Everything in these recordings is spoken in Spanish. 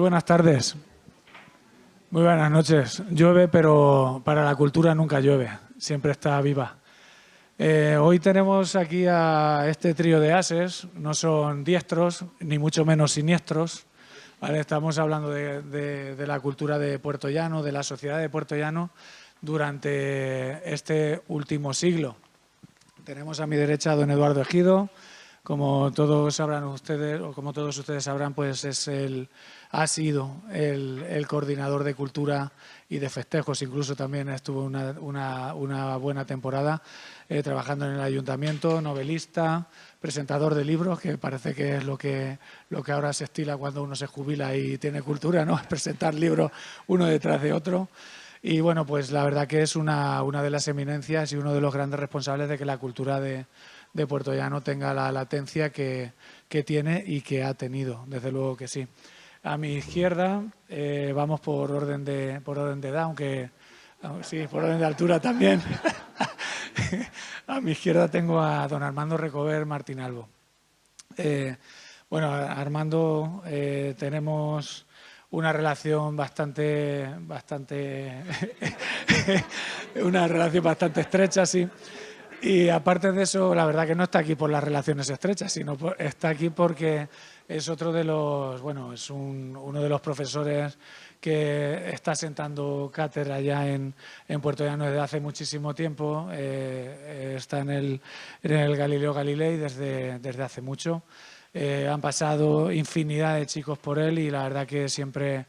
buenas tardes. Muy buenas noches. Llueve, pero para la cultura nunca llueve. Siempre está viva. Hoy tenemos aquí a este trío de ases. No son diestros, ni mucho menos siniestros. ¿Vale? Estamos hablando de la cultura de Puerto Llano, de la sociedad de Puerto Llano durante este último siglo. Tenemos a mi derecha a don Eduardo Ejido. Como todos sabrán ustedes, o como todos ustedes sabrán, pues ha sido el coordinador de cultura y de festejos. Incluso también estuvo una buena temporada trabajando en el ayuntamiento, novelista, presentador de libros, que parece que es lo que ahora se estila cuando uno se jubila y tiene cultura, ¿no? Presentar libros uno detrás de otro. Y bueno, pues la verdad que es una de las eminencias y uno de los grandes responsables de que la cultura de Puerto Llano tenga la latencia que tiene y que ha tenido, desde luego que sí. A mi izquierda, vamos por orden de edad, aunque sí, por orden de altura también. A mi izquierda tengo a don Armando Recover Martinalvo. Bueno, Armando, tenemos una relación bastante una relación bastante estrecha, sí. Y aparte de eso, la verdad que no está aquí por las relaciones estrechas, sino está aquí porque es otro de los, bueno, es uno de los profesores que está sentando cátedra ya en Puerto Llano desde hace muchísimo tiempo. Está en el Galileo Galilei desde hace mucho. Han pasado infinidad de chicos por él y la verdad que siempre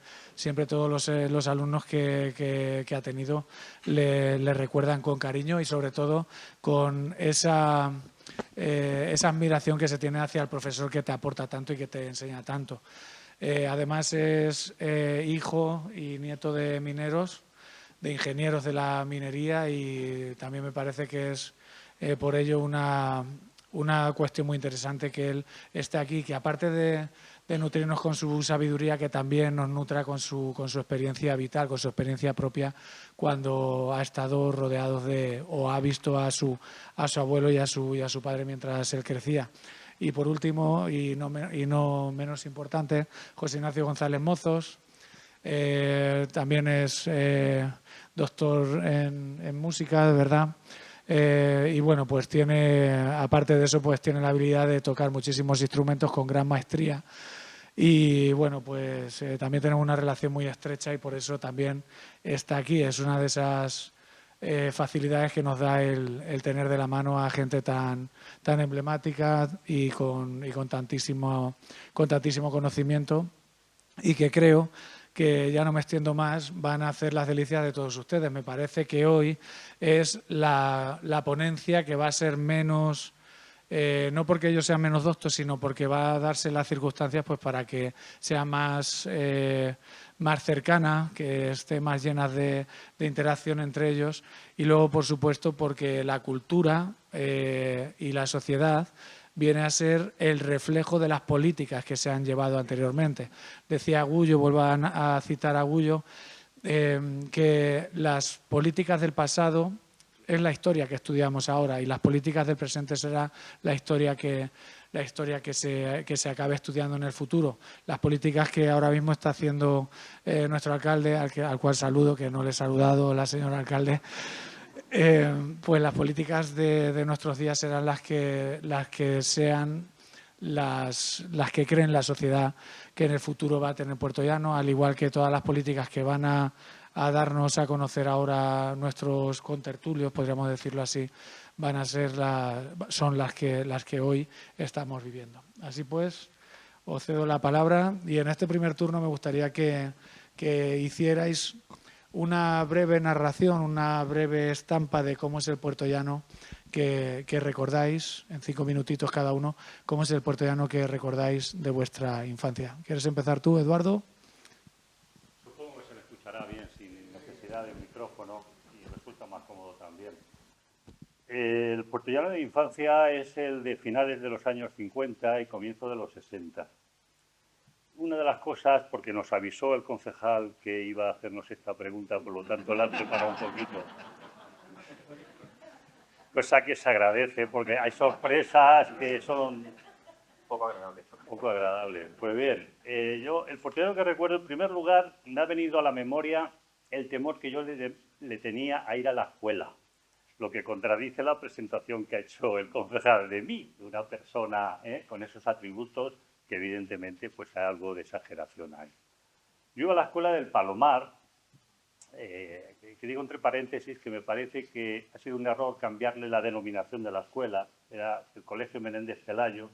todos los alumnos que ha tenido le recuerdan con cariño y sobre todo con esa admiración que se tiene hacia el profesor que te aporta tanto y que te enseña tanto. Además es hijo y nieto de mineros, de ingenieros de la minería, y también me parece que es por ello una cuestión muy interesante que él esté aquí, que aparte de nutrirnos con su sabiduría, que también nos nutra con su experiencia vital, con su experiencia propia, cuando ha estado rodeado o ha visto a su abuelo y a su padre mientras él crecía. Y por último, y no menos importante, José Ignacio González Mozos. También es doctor en música, de verdad. Y bueno, pues aparte de eso, pues tiene la habilidad de tocar muchísimos instrumentos con gran maestría. Y bueno, pues también tenemos una relación muy estrecha y por eso también está aquí. Es una de esas facilidades que nos da el tener de la mano a gente tan emblemática y con tantísimo conocimiento, y que creo que, ya no me extiendo más, van a hacer las delicias de todos ustedes. Me parece que hoy es la ponencia que va a ser menos, no porque ellos sean menos doctos, sino porque va a darse las circunstancias pues para que sea más cercana, que esté más llena de interacción entre ellos, y luego, por supuesto, porque la cultura y la sociedad viene a ser el reflejo de las políticas que se han llevado anteriormente. Decía Agullo, vuelvo a citar a Agullo, que las políticas del pasado es la historia que estudiamos ahora y las políticas del presente será la historia que se acabe estudiando en el futuro. Las políticas que ahora mismo está haciendo nuestro alcalde, al cual saludo, que no le he saludado, la señora alcalde, pues las políticas de nuestros días serán las que sean las que creen la sociedad que en el futuro va a tener Puerto Llano, al igual que todas las políticas que van a darnos a conocer ahora nuestros contertulios, podríamos decirlo así, son las que hoy estamos viviendo. Así pues, os cedo la palabra y en este primer turno me gustaría que hicierais una breve narración, una breve estampa de cómo es el Puerto Llano que recordáis, en 5 minutitos cada uno, cómo es el Puerto Llano que recordáis de vuestra infancia. ¿Quieres empezar tú, Eduardo? Supongo que se me escuchará bien sin necesidad de micrófono y resulta más cómodo también. El Puerto Llano de infancia es el de finales de los años 50 y comienzo de los 60. Una de las cosas, porque nos avisó el concejal que iba a hacernos esta pregunta, por lo tanto la he preparado un poquito, cosa que se agradece, porque hay sorpresas que son un poco agradables. Poco agradable. Pues bien, yo el portero que recuerdo, en primer lugar, me ha venido a la memoria el temor que yo le tenía a ir a la escuela, lo que contradice la presentación que ha hecho el concejal de mí, de una persona con esos atributos que evidentemente pues hay algo de exageración ahí. Yo iba a la escuela del Palomar, que digo entre paréntesis que me parece que ha sido un error cambiarle la denominación de la escuela, era el Colegio Menéndez Pelayo,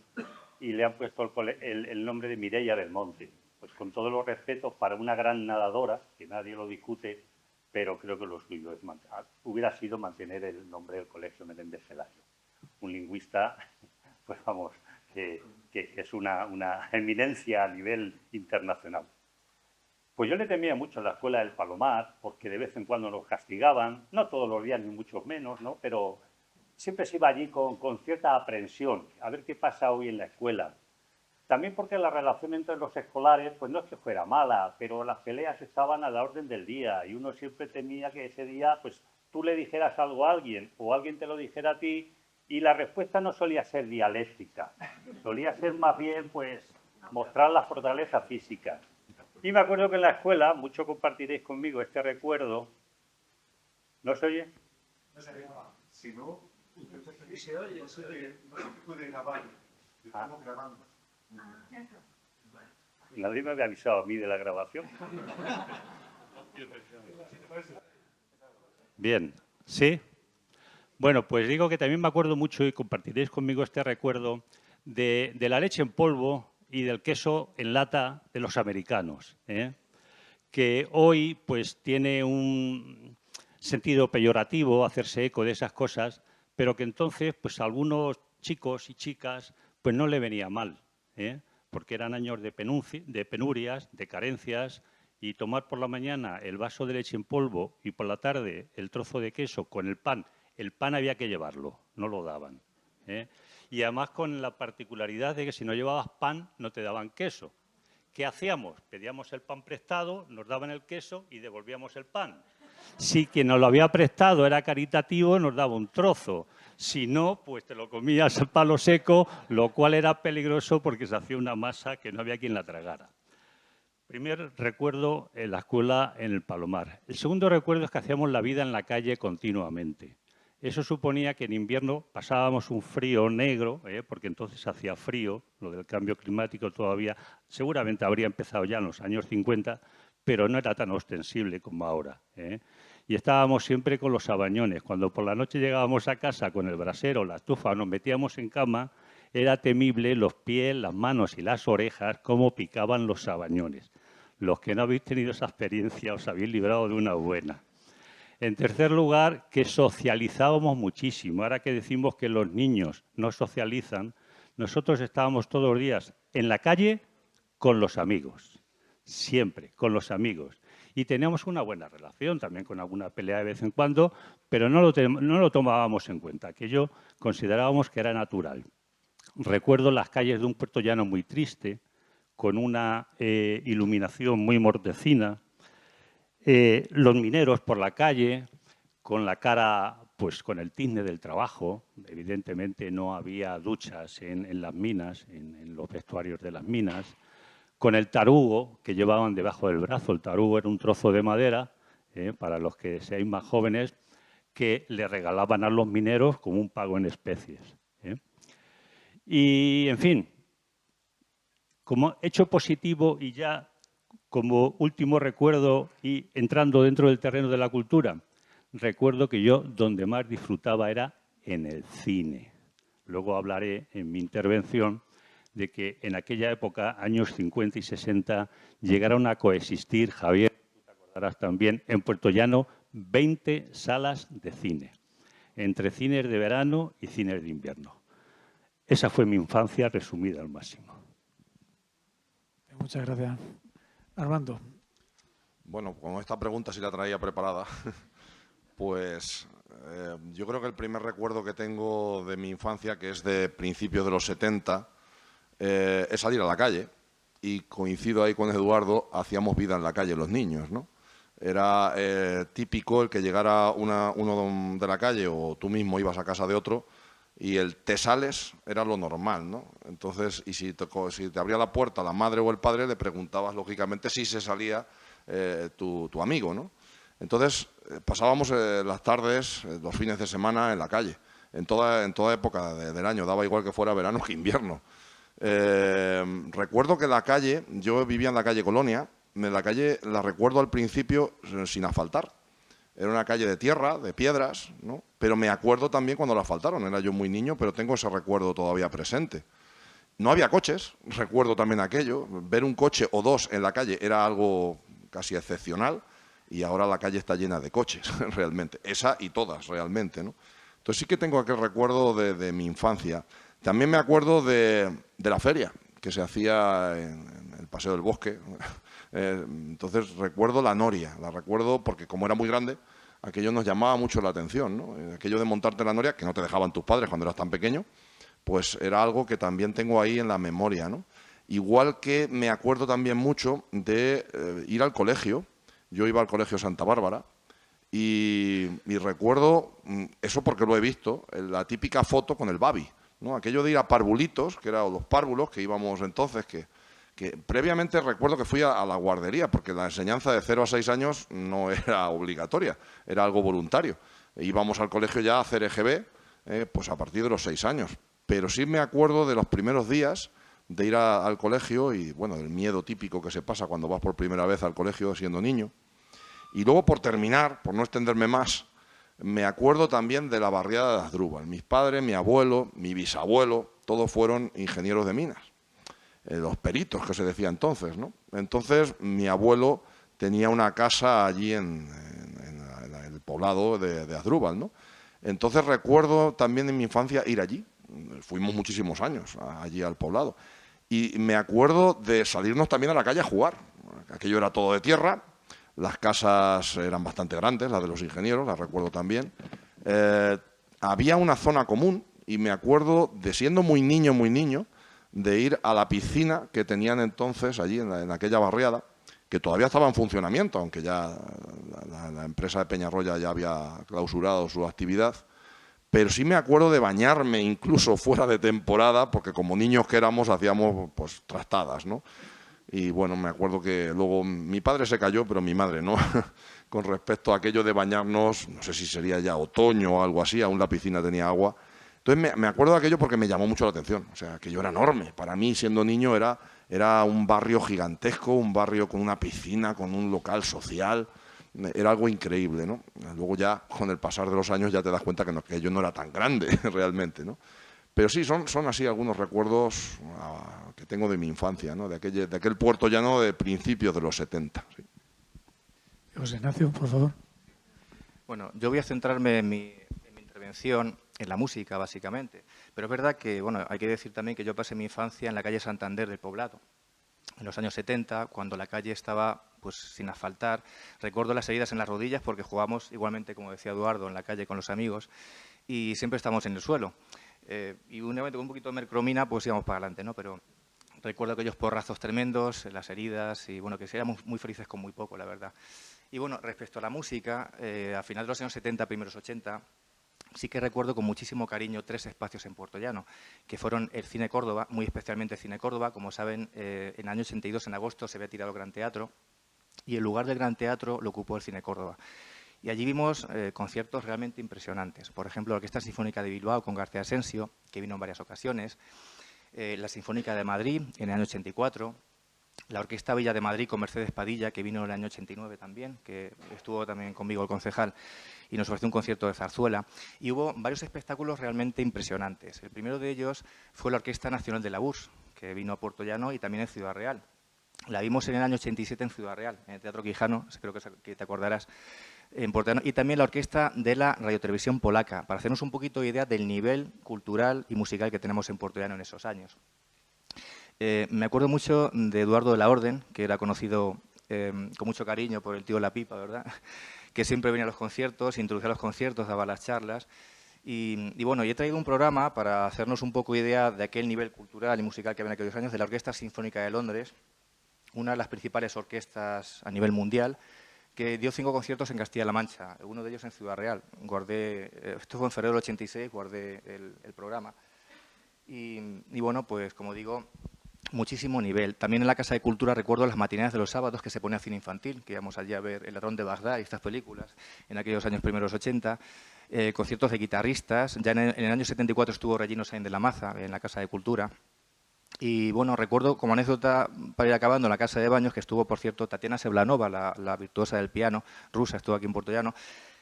y le han puesto el nombre de Mireia del Monte. Pues con todos los respetos para una gran nadadora, que nadie lo discute, pero creo que lo suyo hubiera sido mantener el nombre del Colegio Menéndez Pelayo. Un lingüista, pues vamos, que es una eminencia a nivel internacional. Pues yo le temía mucho en la escuela del Palomar, porque de vez en cuando nos castigaban, no todos los días ni mucho menos, ¿no? Pero siempre se iba allí con cierta aprensión, a ver qué pasa hoy en la escuela. También porque la relación entre los escolares, pues no es que fuera mala, pero las peleas estaban a la orden del día y uno siempre temía que ese día, pues tú le dijeras algo a alguien o alguien te lo dijera a ti y la respuesta no solía ser dialéctica, solía ser más bien, pues, mostrar la fortaleza física. Y me acuerdo que en la escuela, mucho compartiréis conmigo este recuerdo. ¿No se oye? No se oye. Si no, se oye, no se puede grabar. Estamos grabando. Nadie me había avisado a mí de la grabación. Bien, ¿sí? Bueno, pues digo que también me acuerdo mucho y compartiréis conmigo este recuerdo de la leche en polvo y del queso en lata de los americanos, que hoy pues tiene un sentido peyorativo hacerse eco de esas cosas, pero que entonces pues a algunos chicos y chicas pues no le venía mal, porque eran años de penurias, de carencias, y tomar por la mañana el vaso de leche en polvo y por la tarde el trozo de queso con el pan había que llevarlo, no lo daban, y además con la particularidad de que si no llevabas pan no te daban queso. ¿Qué hacíamos? Pedíamos el pan prestado, nos daban el queso y devolvíamos el pan. Si quien nos lo había prestado era caritativo, nos daba un trozo. Si no, pues te lo comías al palo seco, lo cual era peligroso porque se hacía una masa que no había quien la tragara. Primer recuerdo en la escuela en el Palomar. El segundo recuerdo es que hacíamos la vida en la calle continuamente. Eso suponía que en invierno pasábamos un frío negro, porque entonces hacía frío, lo del cambio climático todavía seguramente habría empezado ya en los años 50, pero no era tan ostensible como ahora. Y estábamos siempre con los sabañones. Cuando por la noche llegábamos a casa con el brasero, la estufa, nos metíamos en cama, era temible los pies, las manos y las orejas cómo picaban los sabañones. Los que no habéis tenido esa experiencia os habéis librado de una buena. En tercer lugar, que socializábamos muchísimo. Ahora que decimos que los niños no socializan, nosotros estábamos todos los días en la calle con los amigos, siempre con los amigos. Y teníamos una buena relación, también con alguna pelea de vez en cuando, pero no lo tomábamos en cuenta, que yo considerábamos que era natural. Recuerdo las calles de un puertollano muy triste, con una iluminación muy mortecina, los mineros por la calle, con la cara, pues con el tizne del trabajo. Evidentemente no había duchas en las minas, en los vestuarios de las minas. Con el tarugo que llevaban debajo del brazo. El tarugo era un trozo de madera, para los que seáis más jóvenes, que le regalaban a los mineros como un pago en especies. Y, en fin, como hecho positivo y ya como último recuerdo y entrando dentro del terreno de la cultura, recuerdo que yo donde más disfrutaba era en el cine. Luego hablaré en mi intervención de que en aquella época, años 50 y 60, llegaron a coexistir, Javier, tú te acordarás también, en Puertollano, 20 salas de cine, entre cines de verano y cines de invierno. Esa fue mi infancia resumida al máximo. Muchas gracias. Armando. Bueno, con esta pregunta sí la traía preparada. Pues yo creo que el primer recuerdo que tengo de mi infancia, que es de principios de los 70, es salir a la calle. Y coincido ahí con Eduardo, hacíamos vida en la calle los niños, ¿no? Era típico el que llegara uno de la calle o tú mismo ibas a casa de otro y el te sales era lo normal, ¿no? Entonces, y si te abría la puerta la madre o el padre, le preguntabas, lógicamente, si se salía tu amigo, ¿no? Entonces, pasábamos las tardes, los fines de semana en la calle, en toda época del año, daba igual que fuera verano que invierno. Recuerdo que la calle, yo vivía en la calle Colonia, la calle la recuerdo al principio sin asfaltar. Era una calle de tierra, de piedras, ¿no? Pero me acuerdo también cuando la asfaltaron. Era yo muy niño, pero tengo ese recuerdo todavía presente. No había coches, recuerdo también aquello. Ver un coche o dos en la calle era algo casi excepcional y ahora la calle está llena de coches, realmente. Esa y todas, realmente, ¿no? Entonces sí que tengo aquel recuerdo de mi infancia. También me acuerdo de la feria que se hacía en el Paseo del Bosque. Entonces recuerdo la noria, la recuerdo porque como era muy grande, aquello nos llamaba mucho la atención, ¿no? Aquello de montarte la noria, que no te dejaban tus padres cuando eras tan pequeño, pues era algo que también tengo ahí en la memoria, ¿no? Igual que me acuerdo también mucho de ir al colegio. Yo iba al colegio Santa Bárbara y recuerdo, eso porque lo he visto, la típica foto con el Babi, ¿no? Aquello de ir a parvulitos, que eran los párvulos que íbamos entonces, que previamente recuerdo que fui a la guardería, porque la enseñanza de 0 a 6 años no era obligatoria, era algo voluntario. Íbamos al colegio ya a hacer EGB, pues a partir de los 6 años. Pero sí me acuerdo de los primeros días de ir al colegio y, bueno, del miedo típico que se pasa cuando vas por primera vez al colegio siendo niño. Y luego, por terminar, por no extenderme más, me acuerdo también de la barriada de Asdrúbal. Mis padres, mi abuelo, mi bisabuelo, todos fueron ingenieros de minas. Los peritos que se decía entonces, ¿no? Entonces mi abuelo tenía una casa allí en el poblado de Asdrúbal, ¿no? Entonces recuerdo también en mi infancia ir allí, fuimos muchísimos años allí al poblado, y me acuerdo de salirnos también a la calle a jugar. Aquello era todo de tierra, las casas eran bastante grandes, las de los ingenieros, las recuerdo también. Había una zona común y me acuerdo de siendo muy niño, de ir a la piscina que tenían entonces allí en aquella barriada, que todavía estaba en funcionamiento, aunque ya la empresa de Peñarroya ya había clausurado su actividad. Pero sí me acuerdo de bañarme incluso fuera de temporada, porque como niños que éramos hacíamos pues trastadas, ¿no? Y bueno, me acuerdo que luego mi padre se cayó, pero mi madre no, con respecto a aquello de bañarnos, no sé si sería ya otoño o algo así, aún la piscina tenía agua. Entonces me acuerdo de aquello porque me llamó mucho la atención, o sea, aquello era enorme. Para mí, siendo niño, era un barrio gigantesco, un barrio con una piscina, con un local social, era algo increíble, ¿no? Luego ya, con el pasar de los años, ya te das cuenta que aquello no era tan grande realmente, ¿no? Pero sí, son así algunos recuerdos que tengo de mi infancia, ¿no? De aquel Puerto Llano de principios de los 70. ¿Sí? José Ignacio, por favor. Bueno, yo voy a centrarme en mi intervención en la música, básicamente. Pero es verdad que, bueno, hay que decir también que yo pasé mi infancia en la calle Santander del Poblado. En los años 70, cuando la calle estaba pues sin asfaltar. Recuerdo las heridas en las rodillas porque jugamos igualmente, como decía Eduardo, en la calle con los amigos y siempre estábamos en el suelo. Y únicamente con un poquito de mercromina pues íbamos para adelante, ¿no? Pero recuerdo aquellos porrazos tremendos, las heridas y, bueno, que éramos muy felices con muy poco, la verdad. Y, bueno, respecto a la música, a finales de los años 70, primeros 80, sí que recuerdo con muchísimo cariño 3 espacios en Puerto Llano, que fueron el Cine Córdoba, muy especialmente el Cine Córdoba. Como saben, en el año 82, en agosto, se había tirado el Gran Teatro y el lugar del Gran Teatro lo ocupó el Cine Córdoba. Y allí vimos conciertos realmente impresionantes. Por ejemplo, la Orquesta Sinfónica de Bilbao con García Asensio, que vino en varias ocasiones, la Sinfónica de Madrid en el año 84, la Orquesta Villa de Madrid con Mercedes Padilla, que vino en el año 89 también, que estuvo también conmigo el concejal, y nos ofreció un concierto de zarzuela. Y hubo varios espectáculos realmente impresionantes. El primero de ellos fue la Orquesta Nacional de la URSS, que vino a Puerto Llano y también en Ciudad Real. La vimos en el año 87 en Ciudad Real, en el Teatro Quijano, creo que te acordarás, en Puerto Llano, y también la Orquesta de la Radiotelevisión Polaca, para hacernos un poquito de idea del nivel cultural y musical que tenemos en Puerto Llano en esos años. Me acuerdo mucho de Eduardo de la Orden, que era conocido con mucho cariño por el tío La Pipa, ¿verdad? Que siempre venía a los conciertos, introducía los conciertos, daba las charlas. Y bueno, yo he traído un programa para hacernos un poco idea de aquel nivel cultural y musical que había en aquellos años, de la Orquesta Sinfónica de Londres, una de las principales orquestas a nivel mundial, que dio 5 conciertos en Castilla-La Mancha, uno de ellos en Ciudad Real. Esto fue en febrero del 86, guardé el programa. Y bueno, pues como digo, muchísimo nivel. También en la Casa de Cultura recuerdo las matineas de los sábados que se ponía cine infantil, que íbamos allí a ver El ladrón de Bagdad y estas películas en aquellos años primeros 80. Conciertos de guitarristas. Ya en el año 74 estuvo Regino Sainz de la Maza en la Casa de Cultura. Y bueno, recuerdo como anécdota, para ir acabando, en la Casa de Baños, que estuvo, por cierto, Tatiana Seblanova, la virtuosa del piano rusa, estuvo aquí en Puerto Llano,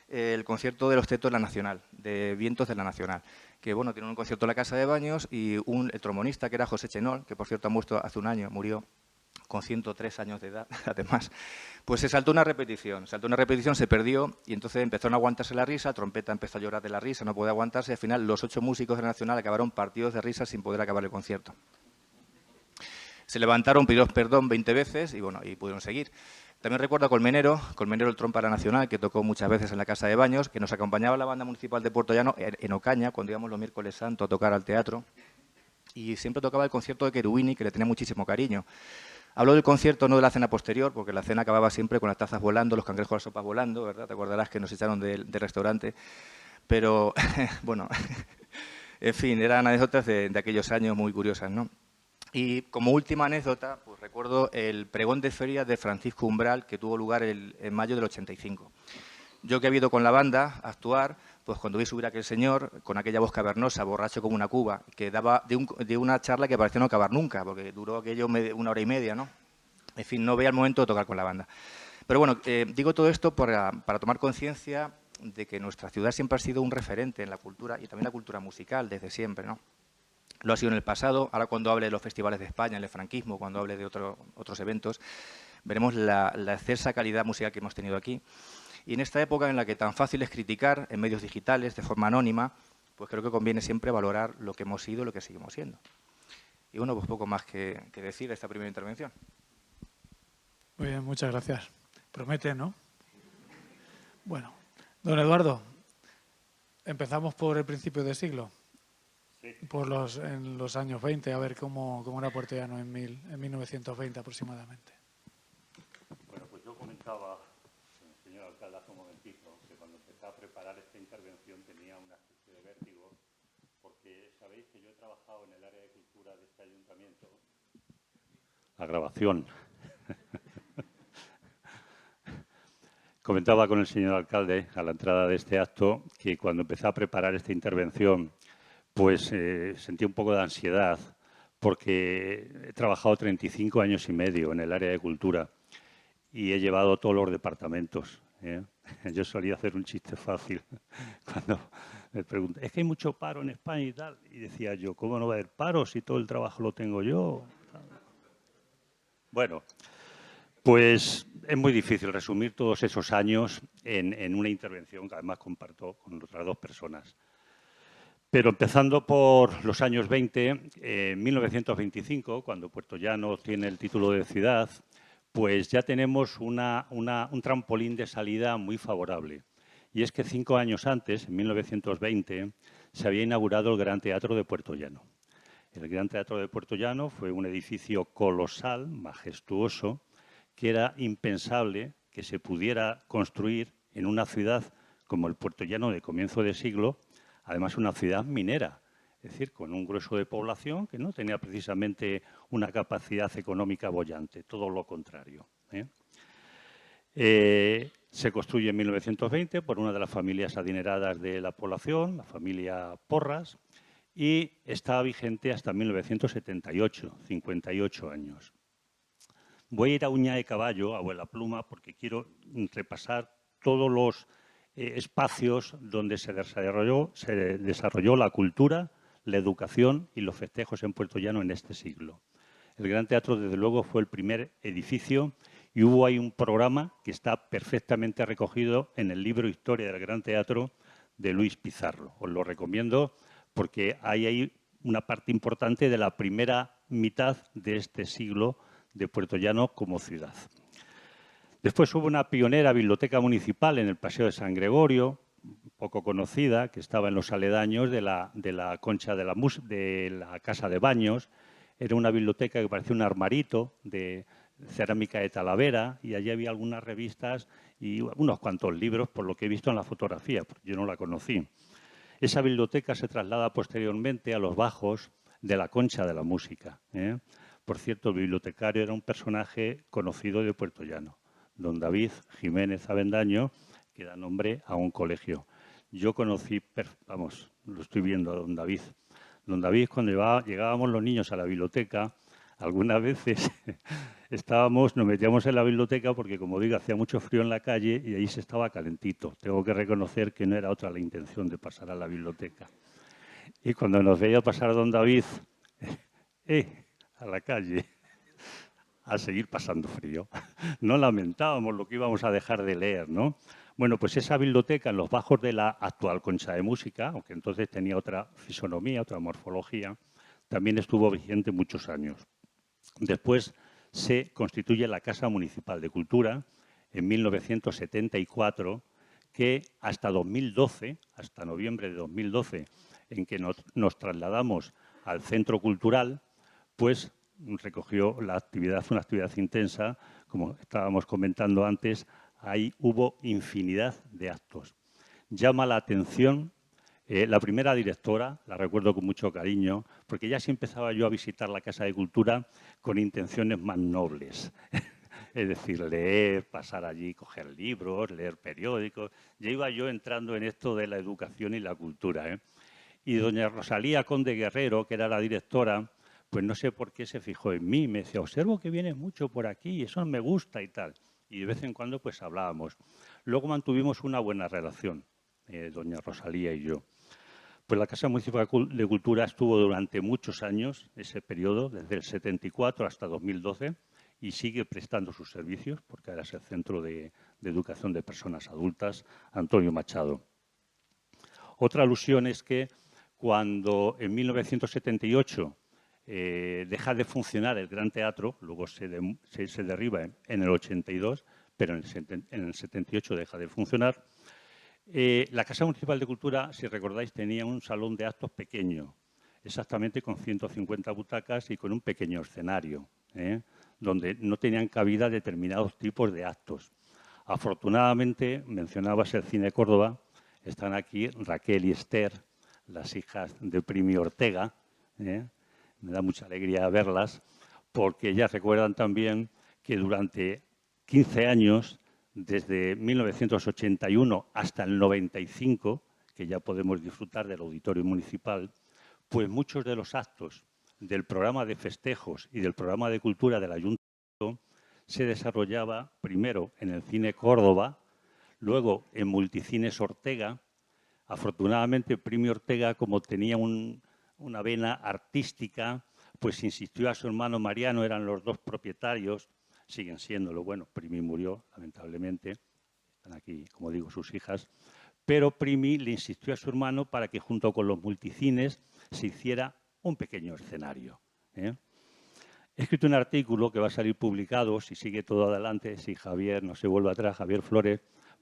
el concierto de los tetos de la Nacional, de vientos de la Nacional, que bueno, tiene un concierto en la Casa de Baños y el trombonista, que era José Chenol, que por cierto ha muerto hace un año, murió con 103 años de edad, además, pues se saltó una repetición, se perdió y entonces empezó a no aguantarse la risa, Trompeta empezó a llorar de la risa, no podía aguantarse, y al final los 8 músicos de la Nacional acabaron partidos de risa sin poder acabar el concierto. Se levantaron, pidieron perdón 20 veces y bueno, y pudieron seguir. También recuerdo a Colmenero el trompa de la Nacional, que tocó muchas veces en la Casa de Baños, que nos acompañaba la banda municipal de Puerto Llano en Ocaña, cuando íbamos los miércoles santos a tocar al teatro, y siempre tocaba el concierto de Cherubini, que le tenía muchísimo cariño. Hablo del concierto, no de la cena posterior, porque la cena acababa siempre con las tazas volando, los cangrejos de las sopas volando, ¿verdad? Te acordarás que nos echaron del restaurante, pero bueno, en fin, eran anécdotas de aquellos años muy curiosas, ¿no? Y como última anécdota, pues recuerdo el pregón de feria de Francisco Umbral, que tuvo lugar en mayo del 85. Yo que he ido con la banda a actuar, pues cuando vi subir a aquel señor, con aquella voz cavernosa, borracho como una cuba, que daba de una charla que parecía no acabar nunca, porque duró aquello 1 hora y media, ¿no? En fin, no veía el momento de tocar con la banda. Pero bueno, digo todo esto para tomar conciencia de que nuestra ciudad siempre ha sido un referente en la cultura y también la cultura musical desde siempre, ¿no? Lo ha sido en el pasado. Ahora cuando hable de los festivales de España, el franquismo, cuando hable de otros eventos, veremos la excelsa calidad musical que hemos tenido aquí. Y en esta época en la que tan fácil es criticar en medios digitales, de forma anónima, pues creo que conviene siempre valorar lo que hemos sido y lo que seguimos siendo. Y bueno, pues poco más que decir de esta primera intervención. Muy bien, muchas gracias. Promete, ¿no? Bueno, don Eduardo, empezamos por el principio del siglo. En los años 20, a ver cómo era Puerto Llano en 1920 aproximadamente. Bueno, pues yo comentaba con el señor alcalde hace un momentito que cuando empecé a preparar esta intervención tenía una especie de vértigo, porque sabéis que yo he trabajado en el área de cultura de este ayuntamiento. La grabación. Comentaba con el señor alcalde a la entrada de este acto que cuando empecé a preparar esta intervención pues sentí un poco de ansiedad porque he trabajado 35 años y medio en el área de cultura y he llevado todos los departamentos. Yo solía hacer un chiste fácil cuando me preguntan, es que hay mucho paro en España y tal. Y decía yo, ¿cómo no va a haber paro si todo el trabajo lo tengo yo? Bueno, pues es muy difícil resumir todos esos años en una intervención que además comparto con otras 2 personas. Pero empezando por los años 20, en 1925, cuando Puerto Llano tiene el título de ciudad, pues ya tenemos un trampolín de salida muy favorable. Y es que 5 años antes, en 1920, se había inaugurado el Gran Teatro de Puerto Llano. El Gran Teatro de Puerto Llano fue un edificio colosal, majestuoso, que era impensable que se pudiera construir en una ciudad como el Puerto Llano de comienzo de siglo, además una ciudad minera, es decir, con un grueso de población que no tenía precisamente una capacidad económica boyante, todo lo contrario. Se construye en 1920 por una de las familias adineradas de la población, la familia Porras, y está vigente hasta 1978, 58 años. Voy a ir a uña de caballo, a vuela pluma, porque quiero repasar todos los espacios donde se desarrolló la cultura, la educación y los festejos en Puerto Llano en este siglo. El Gran Teatro, desde luego, fue el primer edificio y hubo ahí un programa que está perfectamente recogido en el libro Historia del Gran Teatro de Luis Pizarro. Os lo recomiendo porque hay ahí una parte importante de la primera mitad de este siglo de Puerto Llano como ciudad. Después hubo una pionera biblioteca municipal en el Paseo de San Gregorio, poco conocida, que estaba en los aledaños de la concha de la Casa de Baños. Era una biblioteca que parecía un armarito de cerámica de Talavera y allí había algunas revistas y unos cuantos libros, por lo que he visto en la fotografía, porque yo no la conocí. Esa biblioteca se traslada posteriormente a los bajos de la Concha de la Música. Por cierto, el bibliotecario era un personaje conocido de Puerto Llano, don David Jiménez Avendaño, que da nombre a un colegio. Yo conocí, vamos, lo estoy viendo a don David. Don David, cuando llegábamos los niños a la biblioteca, algunas veces nos metíamos en la biblioteca porque, como digo, hacía mucho frío en la calle y ahí se estaba calentito. Tengo que reconocer que no era otra la intención de pasar a la biblioteca. Y cuando nos veía pasar don David a la calle, a seguir pasando frío, no lamentábamos lo que íbamos a dejar de leer, ¿no? Bueno, pues esa biblioteca en los bajos de la actual Concha de Música, aunque entonces tenía otra fisonomía, otra morfología, también estuvo vigente muchos años. Después se constituye la Casa Municipal de Cultura en 1974, que hasta 2012, hasta noviembre de 2012, en que nos trasladamos al Centro Cultural, pues recogió la actividad, una actividad intensa, como estábamos comentando antes, ahí hubo infinidad de actos. Llama la atención la primera directora, la recuerdo con mucho cariño, porque ya sí empezaba yo a visitar la Casa de Cultura con intenciones más nobles. Es decir, leer, pasar allí, coger libros, leer periódicos. Ya iba yo entrando en esto de la educación y la cultura. Y doña Rosalía Conde Guerrero, que era la directora, pues no sé por qué se fijó en mí. Me decía, observo que vienes mucho por aquí, eso me gusta y tal. Y de vez en cuando pues hablábamos. Luego mantuvimos una buena relación, doña Rosalía y yo. Pues la Casa Municipal de Cultura estuvo durante muchos años, ese periodo, desde el 74 hasta 2012, y sigue prestando sus servicios, porque ahora es el Centro de Educación de Personas Adultas, Antonio Machado. Otra alusión es que cuando en 1978 deja de funcionar el Gran Teatro, luego se derriba en el 82, pero en el 78 deja de funcionar. La Casa Municipal de Cultura, si recordáis, tenía un salón de actos pequeño, exactamente con 150 butacas y con un pequeño escenario, donde no tenían cabida determinados tipos de actos. Afortunadamente, mencionabas el Cine Córdoba, están aquí Raquel y Esther, las hijas de Primi Ortega. Me da mucha alegría verlas, porque ellas recuerdan también que durante 15 años, desde 1981 hasta el 95, que ya podemos disfrutar del Auditorio Municipal, pues muchos de los actos del programa de festejos y del programa de cultura del Ayuntamiento se desarrollaba primero en el Cine Córdoba, luego en Multicines Ortega. Afortunadamente, Primi Ortega, como tenía una vena artística, pues insistió a su hermano Mariano, eran los dos propietarios, siguen siéndolo. Bueno, Primi murió, lamentablemente. Están aquí, como digo, sus hijas. Pero Primi le insistió a su hermano para que junto con los multicines se hiciera un pequeño escenario. He escrito un artículo que va a salir publicado, si sigue todo adelante, si Javier no se vuelve atrás, Javier Flores,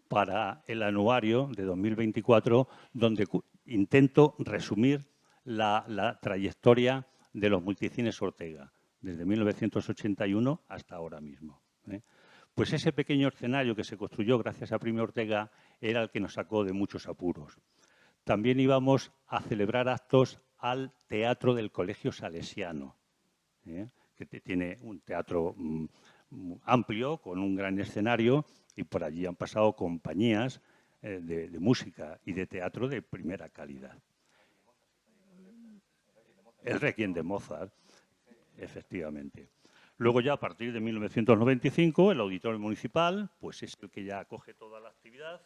para el anuario de 2024, donde intento resumir la trayectoria de los multicines Ortega, desde 1981 hasta ahora mismo. Pues ese pequeño escenario que se construyó gracias a Primi Ortega era el que nos sacó de muchos apuros. También íbamos a celebrar actos al Teatro del Colegio Salesiano, que tiene un teatro amplio, con un gran escenario, y por allí han pasado compañías de música y de teatro de primera calidad. El Requiem de Mozart, efectivamente. Luego ya a partir de 1995 el Auditorio Municipal pues es el que ya acoge toda la actividad.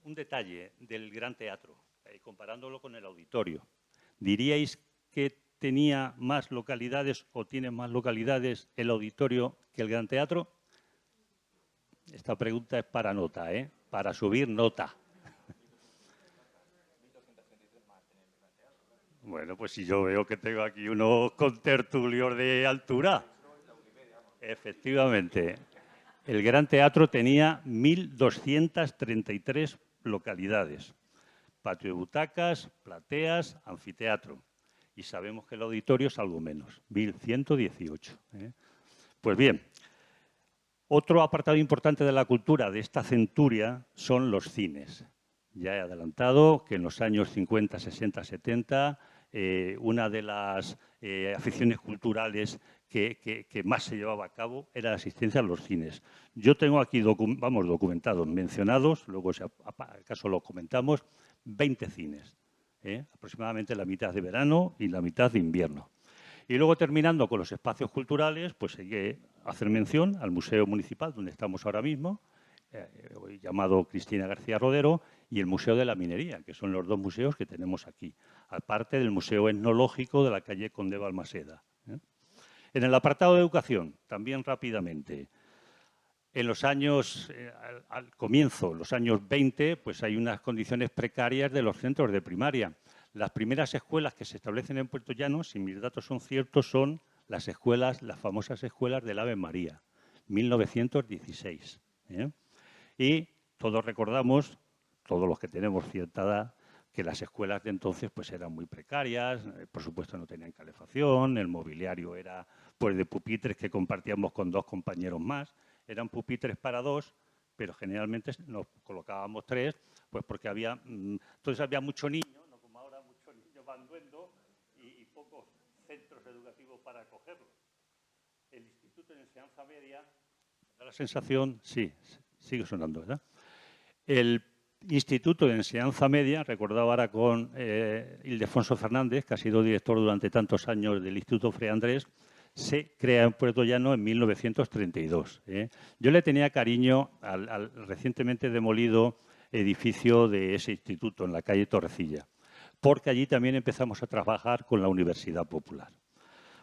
Un detalle del Gran Teatro, comparándolo con el auditorio. ¿Diríais que tenía más localidades o tiene más localidades el auditorio que el Gran Teatro? Esta pregunta es para nota, para subir nota. Bueno, pues si yo veo que tengo aquí unos contertulios de altura. Efectivamente, el Gran Teatro tenía 1.233 localidades. Patio de butacas, plateas, anfiteatro. Y sabemos que el auditorio es algo menos, 1.118. Pues bien, Otro apartado importante de la cultura de esta centuria son los cines. Ya he adelantado que en los años 50, 60, 70, una de las aficiones culturales que más se llevaba a cabo era la asistencia a los cines. Yo tengo aquí, documentados, mencionados, luego si acaso lo comentamos, 20 cines, aproximadamente la mitad de verano y la mitad de invierno. Y luego, terminando con los espacios culturales, pues hay que hacer mención al Museo Municipal, donde estamos ahora mismo, llamado Cristina García Rodero, y el Museo de la Minería, que son los dos museos que tenemos aquí, aparte del Museo Etnológico de la calle Conde Balmaseda. En el apartado de educación, también rápidamente, en los años, al comienzo, los años 20, pues hay unas condiciones precarias de los centros de primaria. Las primeras escuelas que se establecen en Puerto Llano, si mis datos son ciertos, son las famosas escuelas del Ave María, 1916. Y todos recordamos, todos los que tenemos cierta edad, que las escuelas de entonces pues eran muy precarias, por supuesto no tenían calefacción, el mobiliario era pues de pupitres que compartíamos con 2 compañeros más, eran pupitres para 2, pero generalmente nos colocábamos 3, pues porque entonces había mucho niño, no como ahora, muchos niños banduendo y pocos centros educativos para acogerlos. El Instituto de Enseñanza Media, da la sensación, sí, sigue sonando, ¿verdad? El Instituto de Enseñanza Media, recordaba ahora con Ildefonso Fernández, que ha sido director durante tantos años del Instituto Fray Andrés, se crea en Puerto Llano en 1932. Yo le tenía cariño al recientemente demolido edificio de ese instituto en la calle Torrecilla, porque allí también empezamos a trabajar con la Universidad Popular.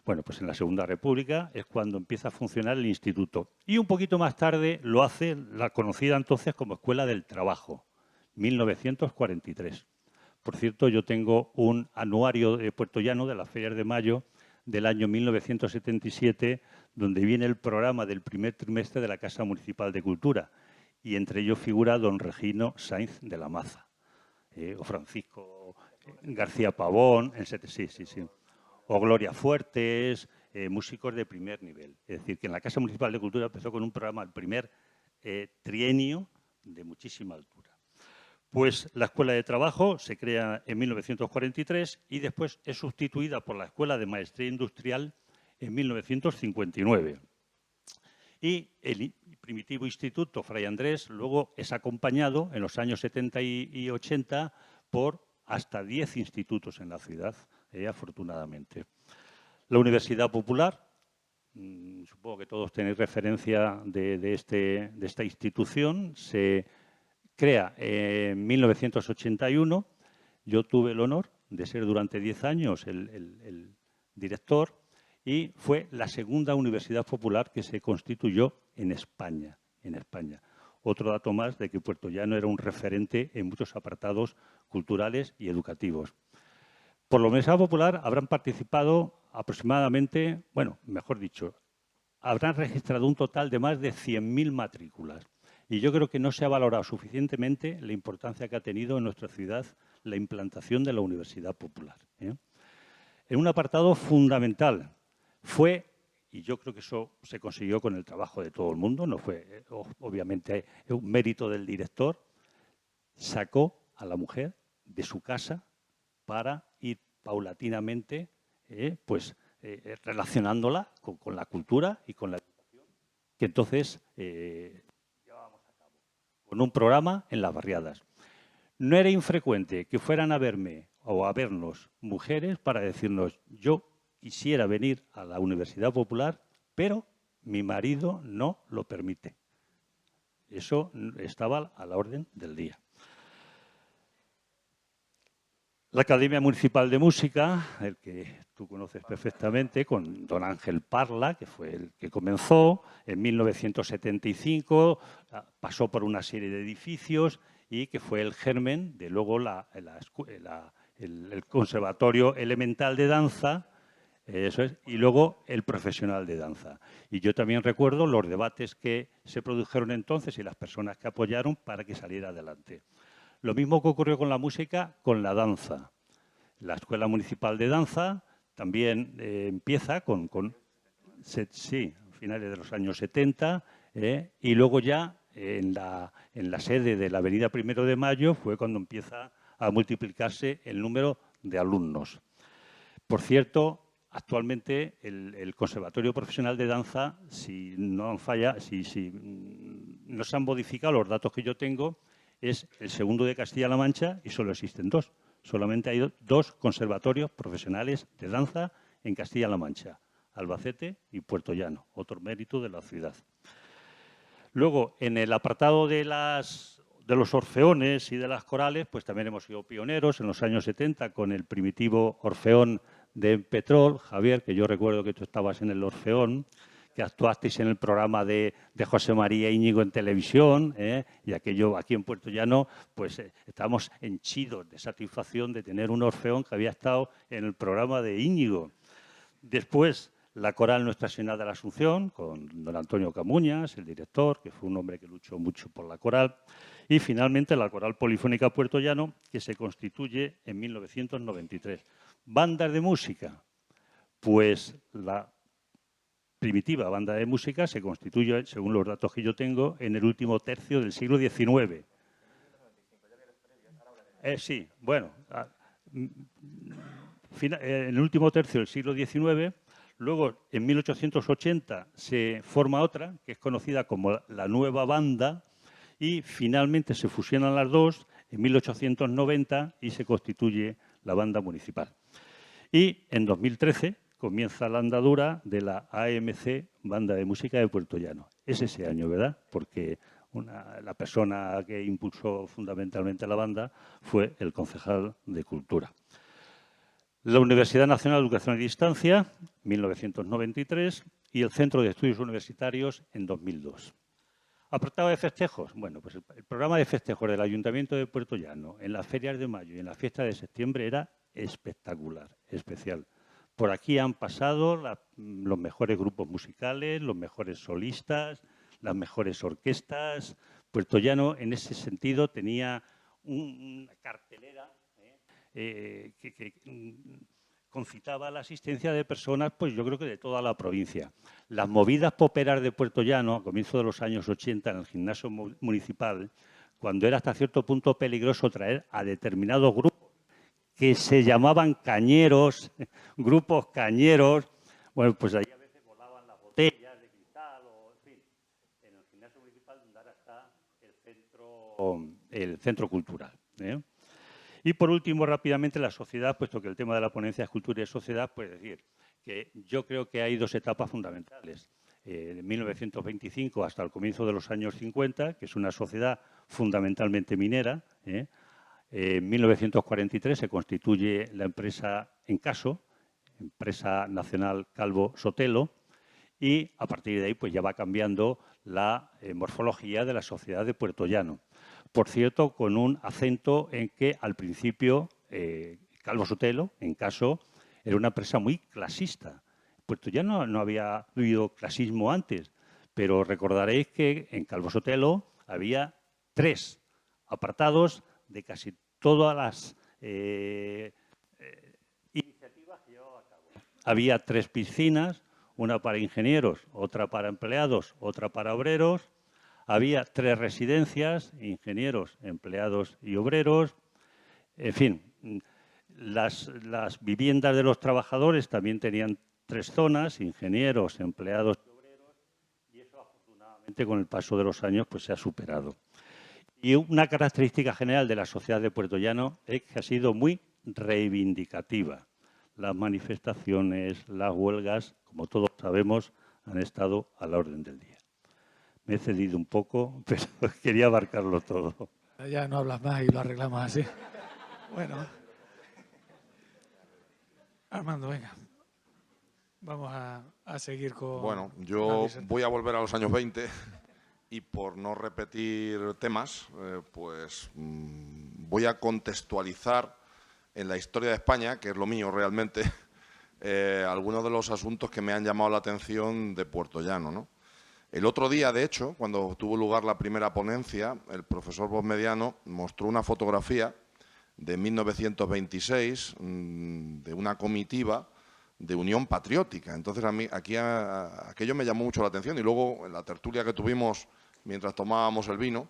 Bueno, pues en la Segunda República es cuando empieza a funcionar el instituto. Y un poquito más tarde lo hace la conocida entonces como Escuela del Trabajo, 1943. Por cierto, yo tengo un anuario de Puerto Llano de las Ferias de Mayo del año 1977, donde viene el programa del primer trimestre de la Casa Municipal de Cultura. Y entre ellos figura don Regino Sainz de la Maza, o Francisco García Pavón, sí. O Gloria Fuertes, músicos de primer nivel. Es decir, que en la Casa Municipal de Cultura empezó con un programa, el primer trienio, de muchísima altura. Pues la Escuela de Trabajo se crea en 1943 y después es sustituida por la Escuela de Maestría Industrial en 1959. Y el primitivo Instituto Fray Andrés luego es acompañado en los años 70 y 80 por hasta 10 institutos en la ciudad, afortunadamente. La Universidad Popular, supongo que todos tenéis referencia de esta institución, se crea en 1981. Yo tuve el honor de ser durante 10 años el director y fue la segunda universidad popular que se constituyó en España. Otro dato más de que Puerto Llano era un referente en muchos apartados culturales y educativos. Por la Universidad Popular habrán participado aproximadamente, bueno, mejor dicho, habrán registrado un total de más de 100.000 matrículas. Y yo creo que no se ha valorado suficientemente la importancia que ha tenido en nuestra ciudad la implantación de la Universidad Popular. En un apartado fundamental fue, y yo creo que eso se consiguió con el trabajo de todo el mundo, no fue obviamente un mérito del director, sacó a la mujer de su casa para ir paulatinamente relacionándola con la cultura y con la educación, que entonces llevábamos a cabo, con un programa en las barriadas. No era infrecuente que fueran a verme o a vernos mujeres para decirnos: yo quisiera venir a la Universidad Popular, pero mi marido no lo permite. Eso estaba a la orden del día. La Academia Municipal de Música, el que tú conoces perfectamente, con don Ángel Parla, que fue el que comenzó en 1975, pasó por una serie de edificios y que fue el germen de luego el Conservatorio Elemental de Danza, eso es, y luego el Profesional de Danza. Y yo también recuerdo los debates que se produjeron entonces y las personas que apoyaron para que saliera adelante. Lo mismo que ocurrió con la música, con la danza. La Escuela Municipal de Danza también empieza sí, a finales de los años 70, Y luego ya en la sede de la Avenida 1 de Mayo fue cuando empieza a multiplicarse el número de alumnos. Por cierto, actualmente el Conservatorio Profesional de Danza, si no falla, si no se han modificado los datos que yo tengo, es el segundo de Castilla-La Mancha y solo existen dos. Solamente hay dos conservatorios profesionales de danza en Castilla-La Mancha, Albacete y Puerto Llano, otro mérito de la ciudad. Luego, en el apartado de los orfeones y de las corales, pues también hemos sido pioneros en los años 70 con el primitivo orfeón de Petrol. Javier, que yo recuerdo que tú estabas en el orfeón, que actuasteis en el programa de José María Íñigo en televisión, y aquello aquí en Puerto Llano, pues estamos henchidos de satisfacción de tener un orfeón que había estado en el programa de Íñigo. Después, la coral Nuestra Señora de la Asunción, con don Antonio Camuñas, el director, que fue un hombre que luchó mucho por la coral. Y finalmente la Coral Polifónica Puerto Llano, que se constituye en 1993. Bandas de música, pues la primitiva banda de música se constituye, según los datos que yo tengo, en el último tercio del siglo XIX. Sí, bueno, en el último tercio del siglo XIX. Luego, en 1880, se forma otra, que es conocida como la Nueva Banda, y finalmente se fusionan las dos en 1890 y se constituye la banda municipal. Y en 2013 comienza la andadura de la AMC, Banda de Música de Puerto Llano. Es ese año, ¿verdad? Porque la persona que impulsó fundamentalmente la banda fue el concejal de Cultura. La Universidad Nacional de Educación a Distancia, 1993, y el Centro de Estudios Universitarios en 2002. Apartado de festejos. Bueno, pues el programa de festejos del Ayuntamiento de Puerto Llano en las ferias de mayo y en la fiesta de septiembre era espectacular, especial. Por aquí han pasado los mejores grupos musicales, los mejores solistas, las mejores orquestas. Puerto Llano, en ese sentido, tenía una cartelera que concitaba la asistencia de personas, pues yo creo que de toda la provincia. Las movidas poperas de Puerto Llano, a comienzos de los años 80, en el gimnasio municipal, cuando era hasta cierto punto peligroso traer a determinados grupos que se llamaban cañeros, grupos cañeros, bueno, pues ahí a veces volaban las botellas de cristal, o en fin, en el gimnasio municipal donde ahora está el centro cultural. Y por último, rápidamente, la sociedad, puesto que el tema de la ponencia es cultura y sociedad, pues decir que yo creo que hay dos etapas fundamentales. De 1925 hasta el comienzo de los años 50, que es una sociedad fundamentalmente minera. En 1943 se constituye la empresa Encaso, Empresa Nacional Calvo Sotelo, y a partir de ahí pues ya va cambiando la morfología de la sociedad de Puerto Llano. Por cierto, con un acento en que al principio Calvo Sotelo, Encaso, era una empresa muy clasista. Puerto Llano no había habido clasismo antes, pero recordaréis que en Calvo Sotelo había 3 apartados de casi todas las iniciativas que llevaba a cabo. Había 3 piscinas, una para ingenieros, otra para empleados, otra para obreros. Había 3 residencias, ingenieros, empleados y obreros. En fin, las viviendas de los trabajadores también tenían 3 zonas, ingenieros, empleados y obreros, y eso afortunadamente con el paso de los años pues se ha superado. Y una característica general de la sociedad de Puerto Llano es que ha sido muy reivindicativa. Las manifestaciones, las huelgas, como todos sabemos, han estado a la orden del día. Me he cedido un poco, pero quería abarcarlo todo. Ya no hablas más y lo arreglamos así. Bueno. Armando, venga. Vamos a seguir con... Bueno, yo voy a volver a los años 20 y por no repetir temas, pues voy a contextualizar en la historia de España, que es lo mío realmente, algunos de los asuntos que me han llamado la atención de Puerto Llano, ¿no? El otro día, de hecho, cuando tuvo lugar la primera ponencia, el profesor Bosmediano mostró una fotografía de 1926 de una comitiva de unión patriótica. Entonces, a mí aquello me llamó mucho la atención y luego en la tertulia que tuvimos mientras tomábamos el vino,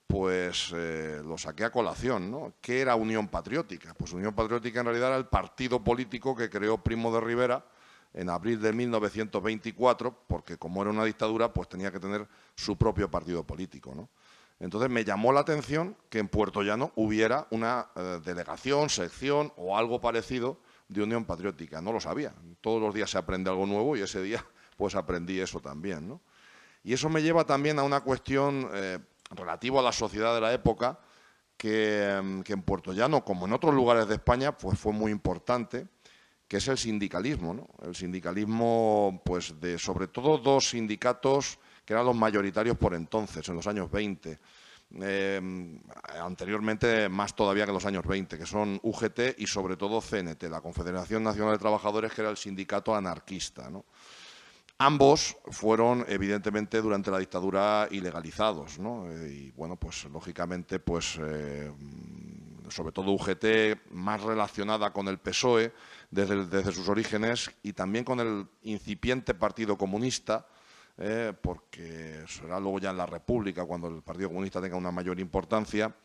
pues lo saqué a colación, ¿no? ¿Qué era Unión Patriótica? Pues Unión Patriótica en realidad era el partido político que creó Primo de Rivera en abril de 1924, porque como era una dictadura, pues tenía que tener su propio partido político, ¿no? Entonces me llamó la atención que en Puerto Llano hubiera una delegación, sección o algo parecido de Unión Patriótica. No lo sabía. Todos los días se aprende algo nuevo y ese día pues aprendí eso también, ¿no? Y eso me lleva también a una cuestión relativa a la sociedad de la época que en Puerto Llano, como en otros lugares de España, pues fue muy importante, que es el sindicalismo, ¿no? El sindicalismo, pues de sobre todo dos sindicatos que eran los mayoritarios por entonces, en los años 20. Anteriormente más todavía que en los años 20, que son UGT y sobre todo CNT, la Confederación Nacional de Trabajadores, que era el sindicato anarquista, ¿no? Ambos fueron, evidentemente, durante la dictadura ilegalizados, ¿no? Y, bueno, pues, lógicamente, pues, sobre todo UGT, más relacionada con el PSOE desde sus orígenes y también con el incipiente Partido Comunista, porque será luego ya en la República, cuando el Partido Comunista tenga una mayor importancia,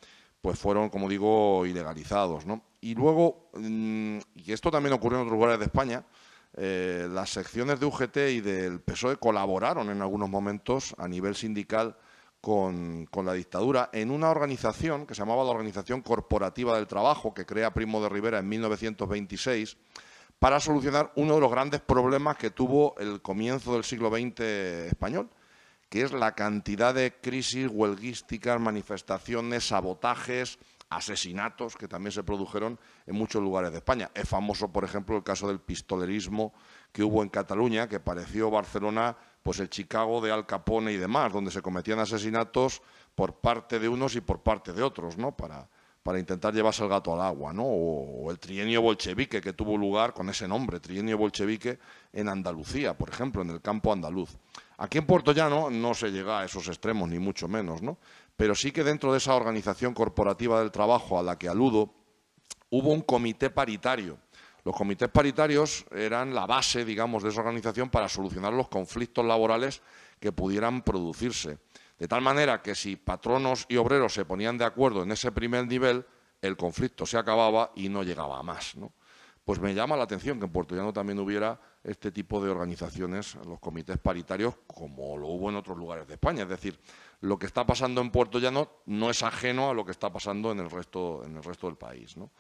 pues fueron, como digo, ilegalizados, ¿no? Y luego, y esto también ocurrió en otros lugares de España, las secciones de UGT y del PSOE colaboraron en algunos momentos a nivel sindical con la dictadura en una organización que se llamaba la Organización Corporativa del Trabajo, que crea Primo de Rivera en 1926, para solucionar uno de los grandes problemas que tuvo el comienzo del siglo XX español, que es la cantidad de crisis huelguísticas, manifestaciones, sabotajes, asesinatos que también se produjeron en muchos lugares de España. Es famoso, por ejemplo, el caso del pistolerismo que hubo en Cataluña, que pareció Barcelona pues el Chicago de Al Capone y demás, donde se cometían asesinatos por parte de unos y por parte de otros, ¿no? Para intentar llevarse el gato al agua, ¿no? O el trienio bolchevique que tuvo lugar con ese nombre, trienio bolchevique, en Andalucía, por ejemplo, en el campo andaluz. Aquí en Puerto Llano no se llega a esos extremos, ni mucho menos, ¿no? Pero sí que dentro de esa organización corporativa del trabajo a la que aludo, hubo un comité paritario. Los comités paritarios eran la base, digamos, de esa organización para solucionar los conflictos laborales que pudieran producirse. De tal manera que si patronos y obreros se ponían de acuerdo en ese primer nivel, el conflicto se acababa y no llegaba a más, ¿no? Pues me llama la atención que en Puerto Llano también hubiera este tipo de organizaciones, los comités paritarios, como lo hubo en otros lugares de España. Es decir, lo que está pasando en Puerto Llano no es ajeno a lo que está pasando en el resto del país, ¿no?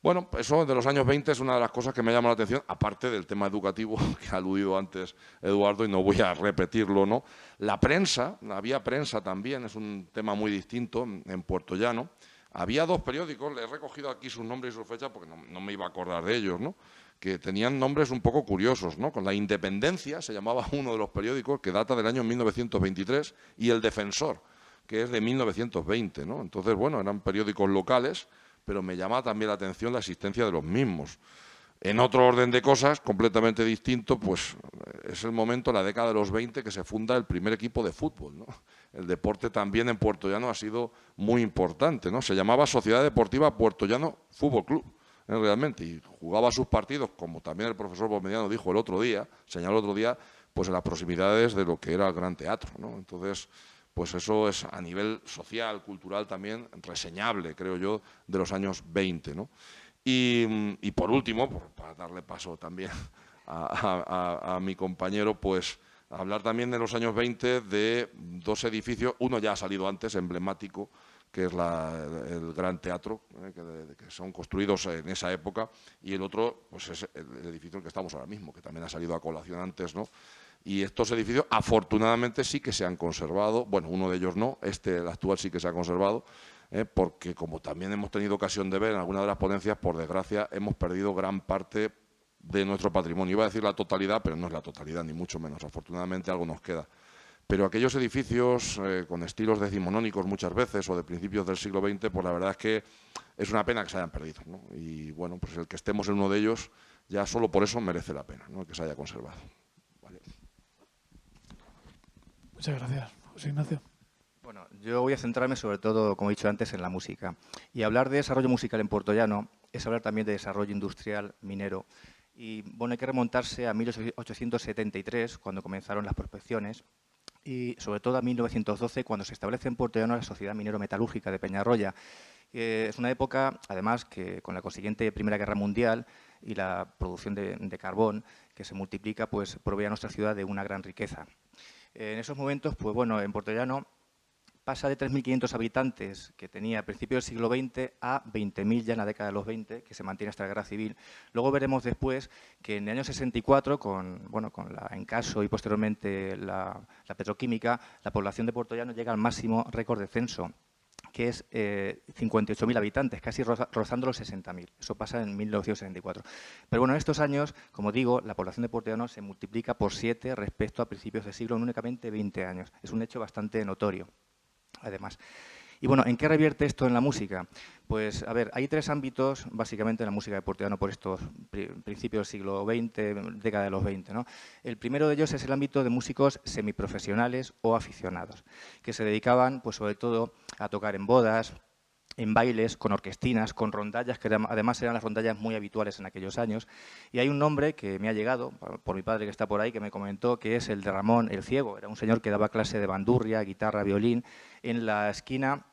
Bueno, eso de los años 20 es una de las cosas que me llama la atención, aparte del tema educativo que ha aludido antes Eduardo y no voy a repetirlo, ¿no? La prensa, había prensa también, es un tema muy distinto en Puerto Llano. Había dos periódicos, le he recogido aquí sus nombres y sus fechas porque no me iba a acordar de ellos, ¿no? Que tenían nombres un poco curiosos, ¿no? Con La Independencia se llamaba uno de los periódicos, que data del año 1923, y El Defensor, que es de 1920, ¿no? Entonces, bueno, eran periódicos locales, pero me llama también la atención la existencia de los mismos. En otro orden de cosas, completamente distinto, pues es el momento, la década de los 20, que se funda el primer equipo de fútbol, ¿no? El deporte también en Puerto Llano ha sido muy importante, ¿no? Se llamaba Sociedad Deportiva Puerto Llano Fútbol Club, realmente, y jugaba sus partidos, como también el profesor Bomediano dijo el otro día, señaló el otro día, pues en las proximidades de lo que era el Gran Teatro, ¿no? Entonces, pues eso es a nivel social, cultural también reseñable, creo yo, de los años 20, ¿no? Y por último, para darle paso también a mi compañero, pues hablar también de los años 20 de dos edificios, uno ya ha salido antes, emblemático, que es el Gran Teatro, que son construidos en esa época, y el otro pues es el edificio en el que estamos ahora mismo, que también ha salido a colación antes, ¿no? Y estos edificios, afortunadamente, sí que se han conservado. Bueno, uno de ellos no, el actual sí que se ha conservado, porque como también hemos tenido ocasión de ver en alguna de las ponencias, por desgracia, hemos perdido gran parte de nuestro patrimonio. Iba a decir la totalidad, pero no es la totalidad, ni mucho menos. Afortunadamente algo nos queda. Pero aquellos edificios con estilos decimonónicos muchas veces o de principios del siglo XX, pues la verdad es que es una pena que se hayan perdido, ¿no? Y bueno, pues el que estemos en uno de ellos, ya solo por eso merece la pena, ¿no? Que se haya conservado. ¿Vale? Muchas gracias, José Ignacio. Bueno, yo voy a centrarme sobre todo, como he dicho antes, en la música. Y hablar de desarrollo musical en Puerto Llano es hablar también de desarrollo industrial, minero Y bueno, hay que remontarse a 1873, cuando comenzaron las prospecciones, y sobre todo a 1912, cuando se establece en Portollano la Sociedad Minero-Metalúrgica de Peñarroya. Es una época, además, que con la consiguiente Primera Guerra Mundial y la producción de carbón, que se multiplica, pues provee a nuestra ciudad de una gran riqueza. En esos momentos, pues bueno, en Portollano pasa de 3.500 habitantes que tenía a principios del siglo XX a 20.000 ya en la década de los 20, que se mantiene hasta la Guerra Civil. Luego veremos después que en el año 64, con la Encaso y posteriormente la petroquímica, la población de Portollano llega al máximo récord de censo, que es 58.000 habitantes, casi rozando los 60.000. Eso pasa en 1964. Pero bueno, en estos años, como digo, la población de Portollano se multiplica por 7 respecto a principios del siglo en únicamente 20 años. Es un hecho bastante notorio, además. Y bueno, ¿en qué revierte esto en la música? Pues, a ver, hay 3 ámbitos, básicamente, en la música de Portollano por estos principios del siglo XX, década de los 20, ¿no? El primero de ellos es el ámbito de músicos semiprofesionales o aficionados, que se dedicaban, pues, sobre todo, a tocar en bodas, en bailes, con orquestinas, con rondallas, que además eran las rondallas muy habituales en aquellos años. Y hay un nombre que me ha llegado, por mi padre que está por ahí, que me comentó, que es el de Ramón el Ciego. Era un señor que daba clase de bandurria, guitarra, violín, en la esquina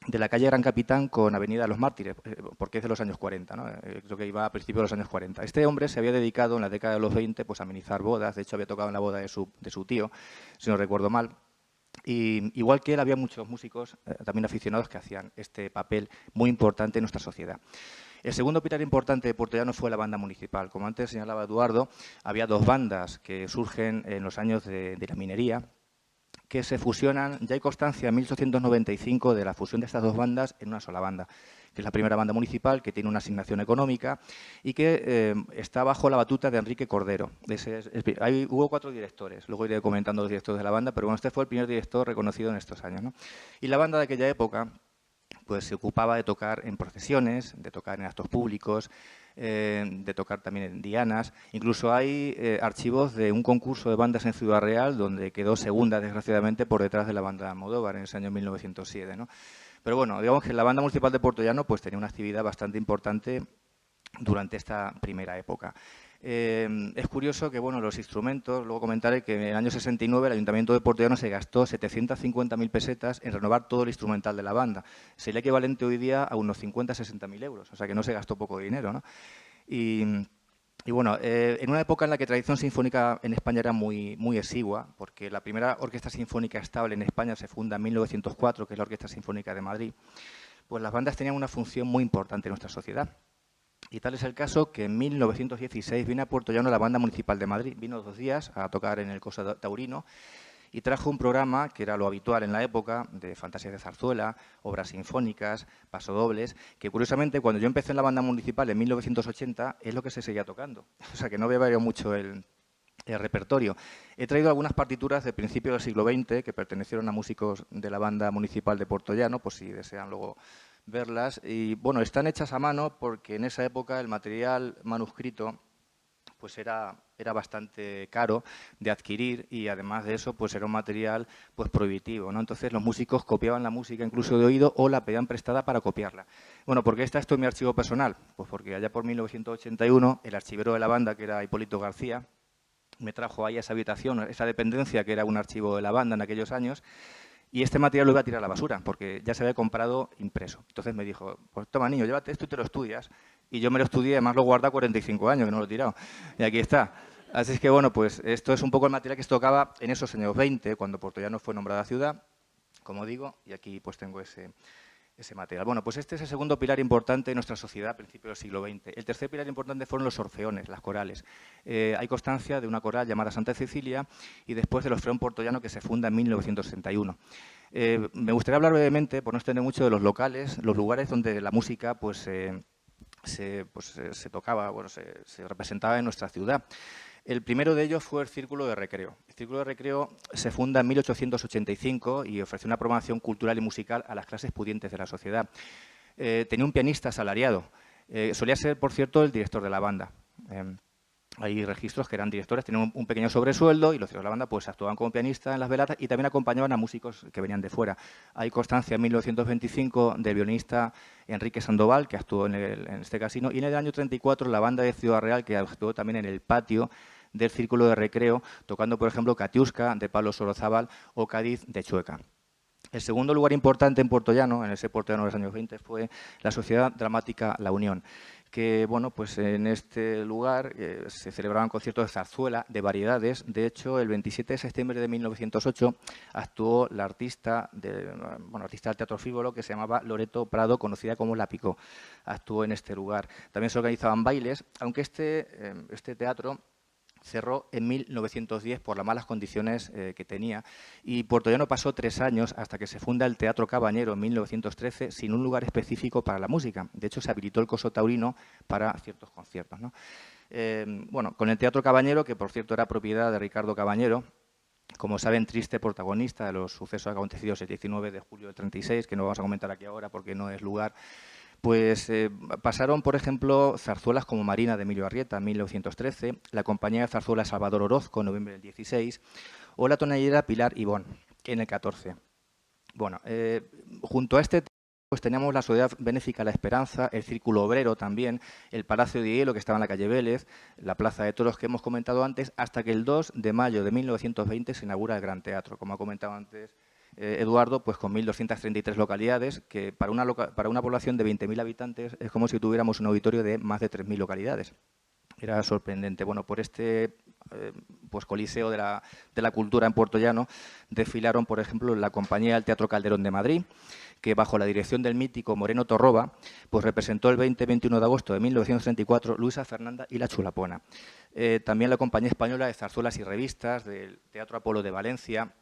de la calle Gran Capitán con Avenida Los Mártires, porque es de los años 40, ¿no? Creo que iba a principios de los años 40. Este hombre se había dedicado en la década de los 20 pues, a amenizar bodas, de hecho había tocado en la boda de su tío, si no recuerdo mal. Y igual que él, había muchos músicos, también aficionados, que hacían este papel muy importante en nuestra sociedad. El segundo pilar importante de Portollano fue la banda municipal. Como antes señalaba Eduardo, había 2 bandas que surgen en los años de la minería, que se fusionan. Ya hay constancia en 1895 de la fusión de estas 2 bandas en una sola banda, que es la primera banda municipal, que tiene una asignación económica y que está bajo la batuta de Enrique Cordero. Hubo 4 directores, luego iré comentando los directores de la banda, pero bueno, este fue el primer director reconocido en estos años, ¿no? Y la banda de aquella época pues se ocupaba de tocar en procesiones, de tocar en actos públicos, de tocar también en dianas. Incluso hay archivos de un concurso de bandas en Ciudad Real, donde quedó segunda, desgraciadamente, por detrás de la banda Almodóvar en ese año 1907, ¿no? Pero bueno, digamos que la banda municipal de Portollano pues tenía una actividad bastante importante durante esta primera época. Es curioso que, bueno, los instrumentos, luego comentaré que en el año 69 el Ayuntamiento de Portollano se gastó 750.000 pesetas en renovar todo el instrumental de la banda. Sería equivalente hoy día a unos 50-60.000 euros, o sea que no se gastó poco dinero, ¿no? Y bueno, en una época en la que la tradición sinfónica en España era muy exigua, porque la primera orquesta sinfónica estable en España se funda en 1904, que es la Orquesta Sinfónica de Madrid, pues las bandas tenían una función muy importante en nuestra sociedad. Y tal es el caso que en 1916 vino a Portollano la Banda Municipal de Madrid. Vino 2 días a tocar en el Coso Taurino y trajo un programa que era lo habitual en la época, de fantasías de zarzuela, obras sinfónicas, pasodobles, que curiosamente cuando yo empecé en la Banda Municipal en 1980 es lo que se seguía tocando. O sea que no había variado mucho el repertorio. He traído algunas partituras de principios del siglo XX que pertenecieron a músicos de la Banda Municipal de Portollano, por si desean luego verlas. Y bueno, están hechas a mano porque en esa época el material manuscrito pues era bastante caro de adquirir y además de eso pues era un material pues prohibitivo, ¿no? Entonces los músicos copiaban la música incluso de oído o la pedían prestada para copiarla. Bueno, ¿por qué está esto en mi archivo personal? Pues porque allá por 1981 el archivero de la banda, que era Hipólito García, me trajo ahí a esa habitación, esa dependencia que era un archivo de la banda en aquellos años, y este material lo iba a tirar a la basura, porque ya se había comprado impreso. Entonces me dijo, pues toma niño, llévate esto y te lo estudias. Y yo me lo estudié, además lo guardé 45 años, que no lo he tirado. Y aquí está. Así es que, bueno, pues esto es un poco el material que se tocaba en esos años 20, cuando Portollano fue nombrada ciudad, como digo, y aquí pues tengo ese material. Bueno, pues este es el segundo pilar importante de nuestra sociedad a principios del siglo XX. El tercer pilar importante fueron los orfeones, las corales. Hay constancia de una coral llamada Santa Cecilia y después del Orfeón Portollano, que se funda en 1961. Me gustaría hablar brevemente, por no extender mucho, de los locales, los lugares donde la música pues, se tocaba, bueno, se representaba en nuestra ciudad. El primero de ellos fue el Círculo de Recreo. El Círculo de Recreo se funda en 1885 y ofreció una programación cultural y musical a las clases pudientes de la sociedad. Tenía un pianista asalariado. Solía ser, por cierto, el director de la banda. Hay registros que eran directores, tenían un pequeño sobresueldo y los de la banda pues actuaban como pianistas en las velatas y también acompañaban a músicos que venían de fuera. Hay constancia en 1925 del violinista Enrique Sandoval, que actuó en este casino, y en el año 34 la banda de Ciudad Real, que actuó también en el patio del Círculo de Recreo, tocando, por ejemplo, Katiuska, de Pablo Sorozábal, o Cádiz, de Chueca. El segundo lugar importante en Puerto Llano, en ese Puerto Llano de los años 20, fue la Sociedad Dramática La Unión, que, bueno, pues en este lugar se celebraban conciertos de zarzuela, de variedades. De hecho, el 27 de septiembre de 1908 actuó la artista del Teatro Frívolo, que se llamaba Loreto Prado, conocida como La Picó. Actuó en este lugar. También se organizaban bailes, aunque este teatro cerró en 1910 por las malas condiciones que tenía, y Puerto Llano pasó 3 años hasta que se funda el Teatro Cabañero en 1913 sin un lugar específico para la música. De hecho, se habilitó el Coso Taurino para ciertos conciertos, ¿no? Bueno, con el Teatro Cabañero, que por cierto era propiedad de Ricardo Cabañero, como saben, triste protagonista de los sucesos acontecidos el 19 de julio del 36, que no vamos a comentar aquí ahora porque no es lugar. Pues pasaron, por ejemplo, zarzuelas como Marina de Emilio Arrieta en 1913, la compañía de zarzuela Salvador Orozco en noviembre del 16 o la tonallera Pilar Ibón en el 14. Bueno, junto a este pues teníamos la Sociedad Benéfica La Esperanza, el Círculo Obrero también, el Palacio de Hielo que estaba en la calle Vélez, la Plaza de Toros que hemos comentado antes, hasta que el 2 de mayo de 1920 se inaugura el Gran Teatro, como ha comentado antes Eduardo, pues con 1.233 localidades, que para una población de 20.000 habitantes es como si tuviéramos un auditorio de más de 3.000 localidades. Era sorprendente. Bueno, por este pues coliseo de la cultura en Puerto Llano desfilaron, por ejemplo, la compañía del Teatro Calderón de Madrid, que bajo la dirección del mítico Moreno Torroba, pues representó el 20-21 de agosto de 1934 Luisa Fernanda y la Chulapona. También la compañía española de zarzuelas y revistas del Teatro Apolo de Valencia.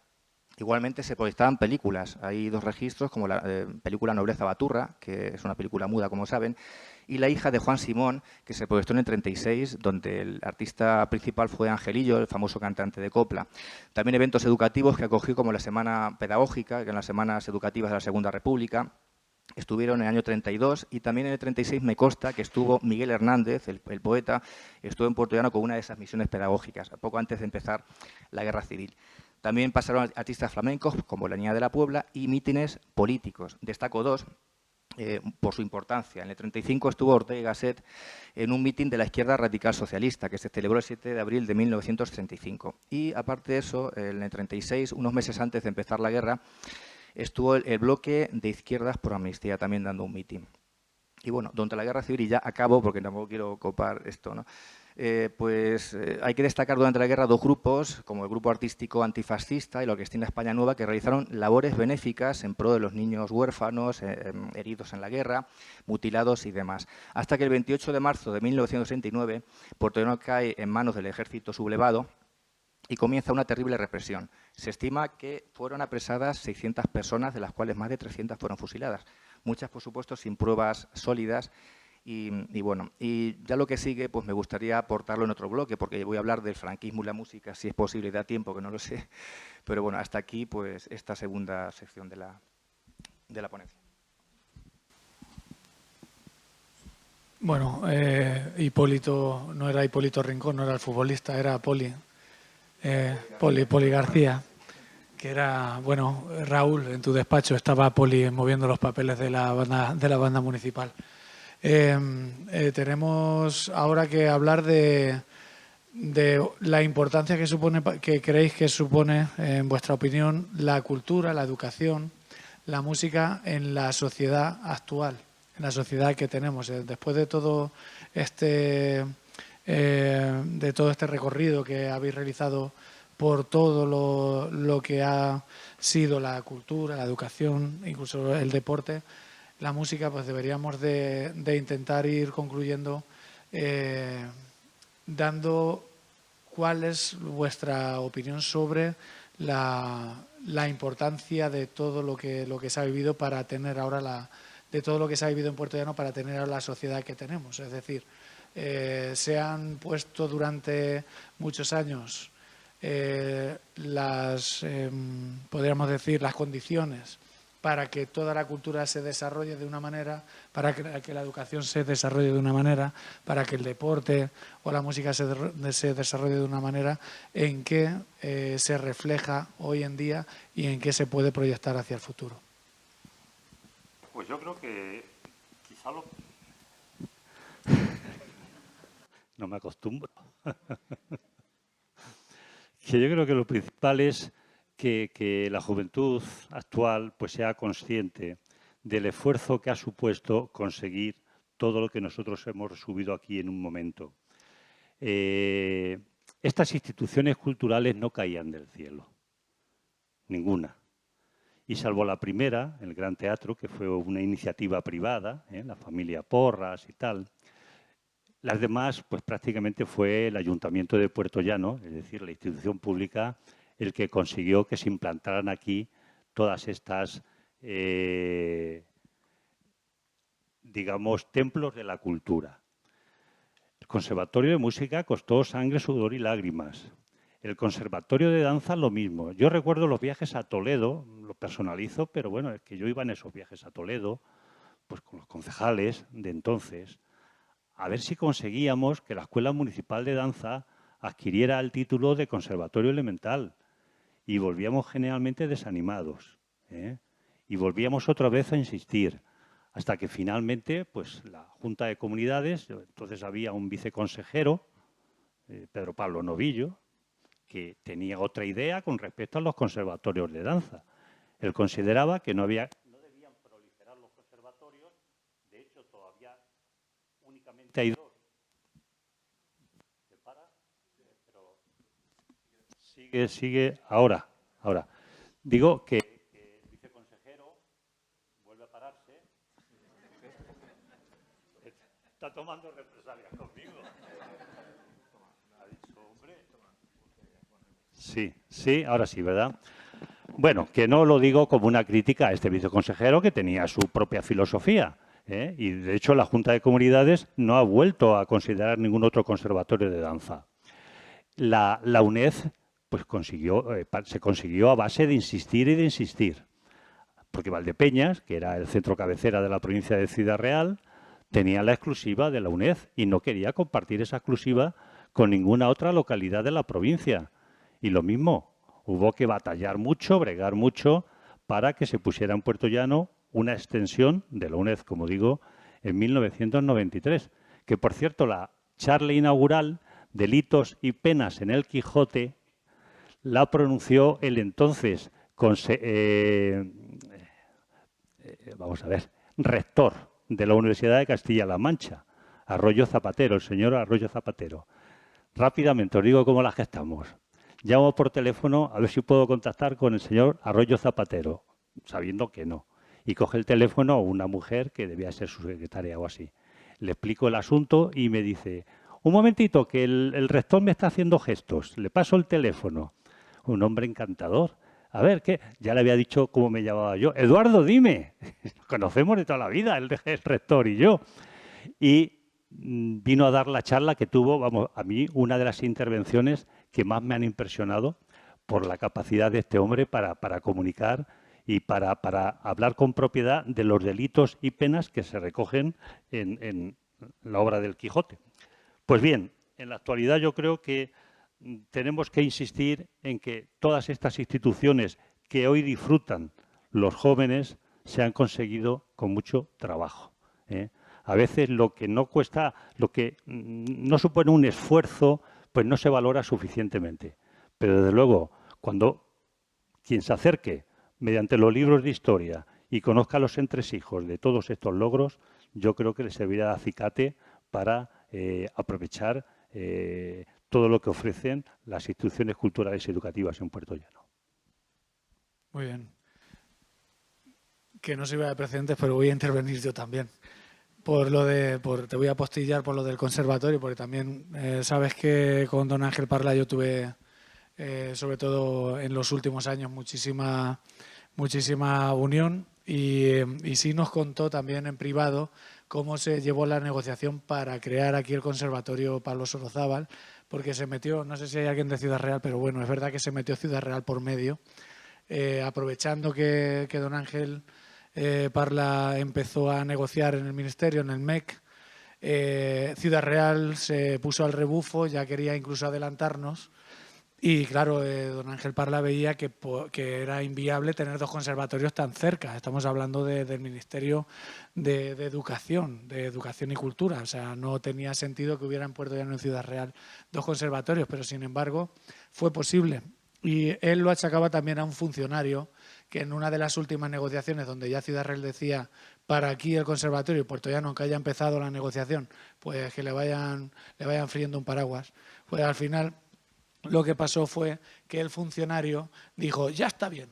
Igualmente se proyectaban películas. Hay 2 registros, como la película Nobleza Baturra, que es una película muda, como saben, y La hija de Juan Simón, que se proyectó en el 36, donde el artista principal fue Angelillo, el famoso cantante de copla. También eventos educativos que acogió, como la Semana Pedagógica, que en las Semanas Educativas de la Segunda República. Estuvieron en el año 32 y también en el 36 me consta que estuvo Miguel Hernández, el poeta, estuvo en Puerto Llano con una de esas misiones pedagógicas, poco antes de empezar la Guerra Civil. También pasaron artistas flamencos como la Niña de la Puebla y mítines políticos. Destaco 2 por su importancia. En el 35 estuvo Ortega y Gasset en un mitin de la izquierda radical socialista que se celebró el 7 de abril de 1935. Y aparte de eso, en el 36, unos meses antes de empezar la guerra, estuvo el bloque de izquierdas por amnistía también dando un mitin. Y bueno, durante la Guerra Civil, y ya acabo porque tampoco quiero copar esto, ¿no? Hay que destacar durante la guerra 2 grupos, como el Grupo Artístico Antifascista y la Orquestina España Nueva, que realizaron labores benéficas en pro de los niños huérfanos, heridos en la guerra, mutilados y demás. Hasta que el 28 de marzo de 1969, Puerto Llano cae en manos del ejército sublevado y comienza una terrible represión. Se estima que fueron apresadas 600 personas, de las cuales más de 300 fueron fusiladas. Muchas, por supuesto, sin pruebas sólidas. Y bueno, y ya lo que sigue, pues me gustaría aportarlo en otro bloque, porque voy a hablar del franquismo y la música, si es posible, da tiempo, que no lo sé. Pero bueno, hasta aquí, pues, esta segunda sección de la ponencia. Bueno, Hipólito, no era Hipólito Rincón, no era el futbolista, era Poli García, que era, bueno, Raúl, en tu despacho estaba Poli moviendo los papeles de la banda municipal. Tenemos ahora que hablar de la importancia que creéis que supone, en vuestra opinión, la cultura, la educación, la música en la sociedad actual, en la sociedad que tenemos. Después de todo este recorrido que habéis realizado por todo lo que ha sido la cultura, la educación, incluso el deporte, la música, pues deberíamos de intentar ir concluyendo dando cuál es vuestra opinión sobre la importancia de todo lo que se ha vivido para tener ahora de todo lo que se ha vivido en Puerto Llano para tener ahora la sociedad que tenemos. Es decir, se han puesto durante muchos años podríamos decir, las condiciones para que toda la cultura se desarrolle de una manera, para que la educación se desarrolle de una manera, para que el deporte o la música se desarrolle de una manera en que se refleja hoy en día y en que se puede proyectar hacia el futuro. Pues yo creo que quizá lo... No me acostumbro. Que yo creo que lo principal es que la juventud actual pues sea consciente del esfuerzo que ha supuesto conseguir todo lo que nosotros hemos subido aquí en un momento. Estas instituciones culturales no caían del cielo, ninguna. Y salvo la primera, el Gran Teatro, que fue una iniciativa privada, la familia Porras y tal, las demás, pues prácticamente fue el Ayuntamiento de Puertollano, es decir, la institución pública, el que consiguió que se implantaran aquí todas estas, digamos, templos de la cultura. El Conservatorio de Música costó sangre, sudor y lágrimas. El Conservatorio de Danza, lo mismo. Yo recuerdo los viajes a Toledo, lo personalizo, pero bueno, es que yo iba en esos viajes a Toledo, pues con los concejales de entonces, a ver si conseguíamos que la Escuela Municipal de Danza adquiriera el título de Conservatorio Elemental. Y volvíamos generalmente desanimados, y volvíamos otra vez a insistir, hasta que finalmente pues, la Junta de Comunidades, entonces había un viceconsejero, Pedro Pablo Novillo, que tenía otra idea con respecto a los conservatorios de danza. Él consideraba que no debían proliferar los conservatorios, de hecho todavía únicamente hay 2. ¿Se para? Pero sigue ahora. Digo que el viceconsejero vuelve a pararse. Está tomando represalias conmigo. Ha dicho, hombre. Sí, ahora sí, ¿verdad? Bueno, que no lo digo como una crítica a este viceconsejero que tenía su propia filosofía, y de hecho la Junta de Comunidades no ha vuelto a considerar ningún otro conservatorio de danza. La UNED pues se consiguió a base de insistir y de insistir, porque Valdepeñas, que era el centro cabecera de la provincia de Ciudad Real, tenía la exclusiva de la UNED y no quería compartir esa exclusiva con ninguna otra localidad de la provincia. Y lo mismo, hubo que batallar mucho, bregar mucho, para que se pusiera en Puertollano una extensión de la UNED, como digo, en 1993. Que, por cierto, la charla inaugural, Delitos y penas en el Quijote, la pronunció el entonces rector de la Universidad de Castilla-La Mancha, Arroyo Zapatero, el señor Arroyo Zapatero. Rápidamente, os digo cómo la gestamos. Llamo por teléfono a ver si puedo contactar con el señor Arroyo Zapatero, sabiendo que no. Y coge el teléfono una mujer que debía ser su secretaria o así. Le explico el asunto y me dice, un momentito, que el rector me está haciendo gestos. Le paso el teléfono. Un hombre encantador. A ver, ¿qué? Ya le había dicho cómo me llamaba yo. Eduardo, dime. Nos conocemos de toda la vida, el rector y yo. Y vino a dar la charla que tuvo, vamos, a mí una de las intervenciones que más me han impresionado por la capacidad de este hombre para comunicar y para hablar con propiedad de los delitos y penas que se recogen en la obra del Quijote. Pues bien, en la actualidad yo creo que tenemos que insistir en que todas estas instituciones que hoy disfrutan los jóvenes se han conseguido con mucho trabajo. A veces lo que no cuesta, lo que no supone un esfuerzo, pues no se valora suficientemente. Pero desde luego, cuando quien se acerque mediante los libros de historia y conozca los entresijos de todos estos logros, yo creo que le servirá de acicate para aprovechar todo lo que ofrecen las instituciones culturales y educativas en Puertollano. Muy bien. Que no sirva de precedentes, pero voy a intervenir yo también. Te voy a apostillar por lo del conservatorio, porque también sabes que con don Ángel Parla yo tuve, sobre todo en los últimos años, muchísima unión y sí nos contó también en privado cómo se llevó la negociación para crear aquí el Conservatorio Pablo Sorozábal, porque se metió, no sé si hay alguien de Ciudad Real, pero bueno, es verdad que se metió Ciudad Real por medio. aprovechando que don Ángel Parla empezó a negociar en el Ministerio, en el MEC, Ciudad Real se puso al rebufo, ya quería incluso adelantarnos. Y claro, don Ángel Parla veía que era inviable tener 2 conservatorios tan cerca. Estamos hablando del Ministerio de Educación y Cultura. O sea, no tenía sentido que hubiera en Puerto Llano y en Ciudad Real 2 conservatorios, pero sin embargo fue posible. Y él lo achacaba también a un funcionario que en una de las últimas negociaciones, donde ya Ciudad Real decía para aquí el conservatorio y Puerto Llano, aunque haya empezado la negociación, pues que le vayan friendo un paraguas, pues al final lo que pasó fue que el funcionario dijo, ya está bien.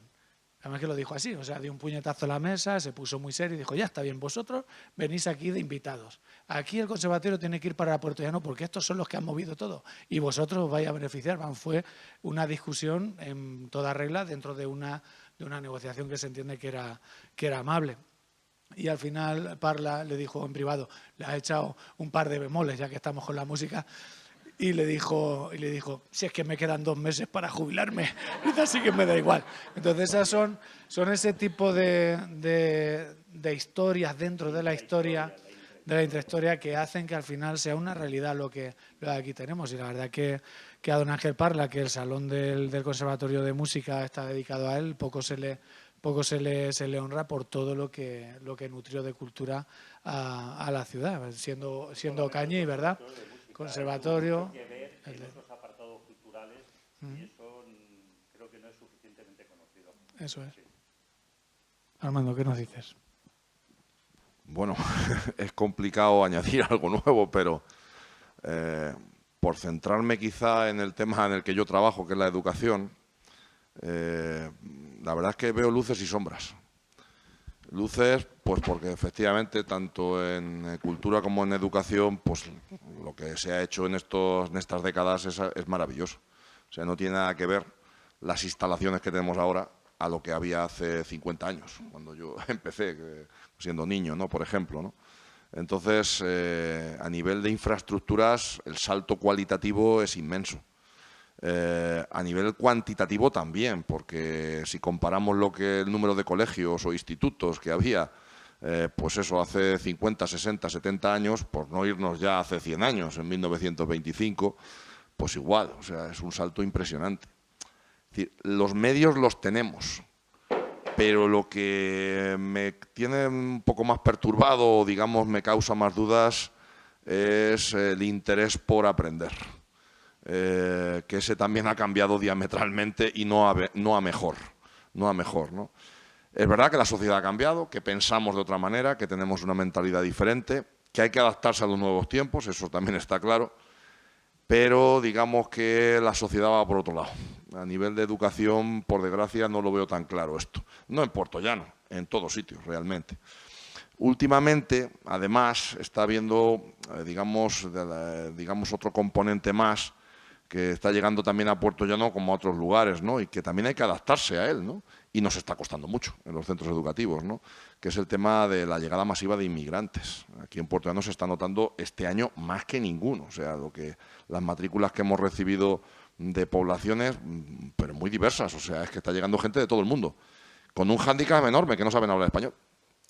Además que lo dijo así, o sea, dio un puñetazo a la mesa, se puso muy serio y dijo, ya está bien, vosotros venís aquí de invitados. Aquí el conservatorio tiene que ir para Puerto Llano porque estos son los que han movido todo y vosotros os vais a beneficiar. Fue una discusión en toda regla dentro de una negociación que se entiende que era amable. Y al final Parla le dijo en privado, le ha echado un par de bemoles, ya que estamos con la música, y le dijo, si es que me quedan 2 meses para jubilarme, así que me da igual. Entonces esas son ese tipo de historias dentro de la historia, de la intrahistoria, que hacen que al final sea una realidad lo que aquí tenemos. Y la verdad que a don Ángel Parla, que el Salón del Conservatorio de Música está dedicado a él, poco se le honra por todo lo que nutrió de cultura a la ciudad, siendo Cañí, ¿verdad? Conservatorio. En otros apartados culturales, y eso creo que no es suficientemente conocido. Eso es. Armando, ¿qué nos dices? Bueno, es complicado añadir algo nuevo, pero por centrarme quizá en el tema en el que yo trabajo, que es la educación, la verdad es que veo luces y sombras. Luces, pues porque efectivamente, tanto en cultura como en educación, pues lo que se ha hecho en estas décadas es maravilloso. O sea, no tiene nada que ver las instalaciones que tenemos ahora a lo que había hace 50 años, cuando yo empecé siendo niño, ¿no? Por ejemplo, ¿no? Entonces, a nivel de infraestructuras, el salto cualitativo es inmenso. A nivel cuantitativo también, porque si comparamos el número de colegios o institutos que había, pues eso, hace 50, 60, 70 años, por no irnos ya hace 100 años, en 1925, pues igual, o sea, es un salto impresionante. Es decir, los medios los tenemos, pero lo que me tiene un poco más perturbado, o digamos me causa más dudas, es el interés por aprender. Que ese también ha cambiado diametralmente y no a mejor, ¿no? Es verdad que la sociedad ha cambiado, que pensamos de otra manera, que tenemos una mentalidad diferente, que hay que adaptarse a los nuevos tiempos, eso también está claro, pero digamos que la sociedad va por otro lado. A nivel de educación, por desgracia, no lo veo tan claro esto. No en Puerto Llano, en todos sitios realmente. Últimamente, además, está habiendo, digamos, otro componente más que está llegando también a Puerto Llano como a otros lugares, ¿no? Y que también hay que adaptarse a él, ¿no? Y nos está costando mucho en los centros educativos, ¿no? Que es el tema de la llegada masiva de inmigrantes. Aquí en Puerto Llano se está notando este año más que ninguno. O sea, las matrículas que hemos recibido de poblaciones, pero muy diversas. O sea, es que está llegando gente de todo el mundo, con un hándicap enorme, que no saben hablar español.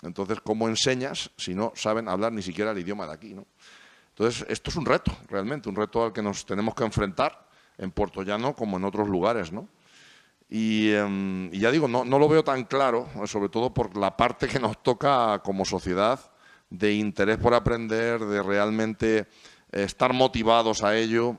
Entonces, ¿cómo enseñas si no saben hablar ni siquiera el idioma de aquí, ¿no? Entonces, esto es un reto, realmente, un reto al que nos tenemos que enfrentar en Puerto Llano como en otros lugares, ¿no? Y ya digo, no lo veo tan claro, sobre todo por la parte que nos toca como sociedad de interés por aprender, de realmente estar motivados a ello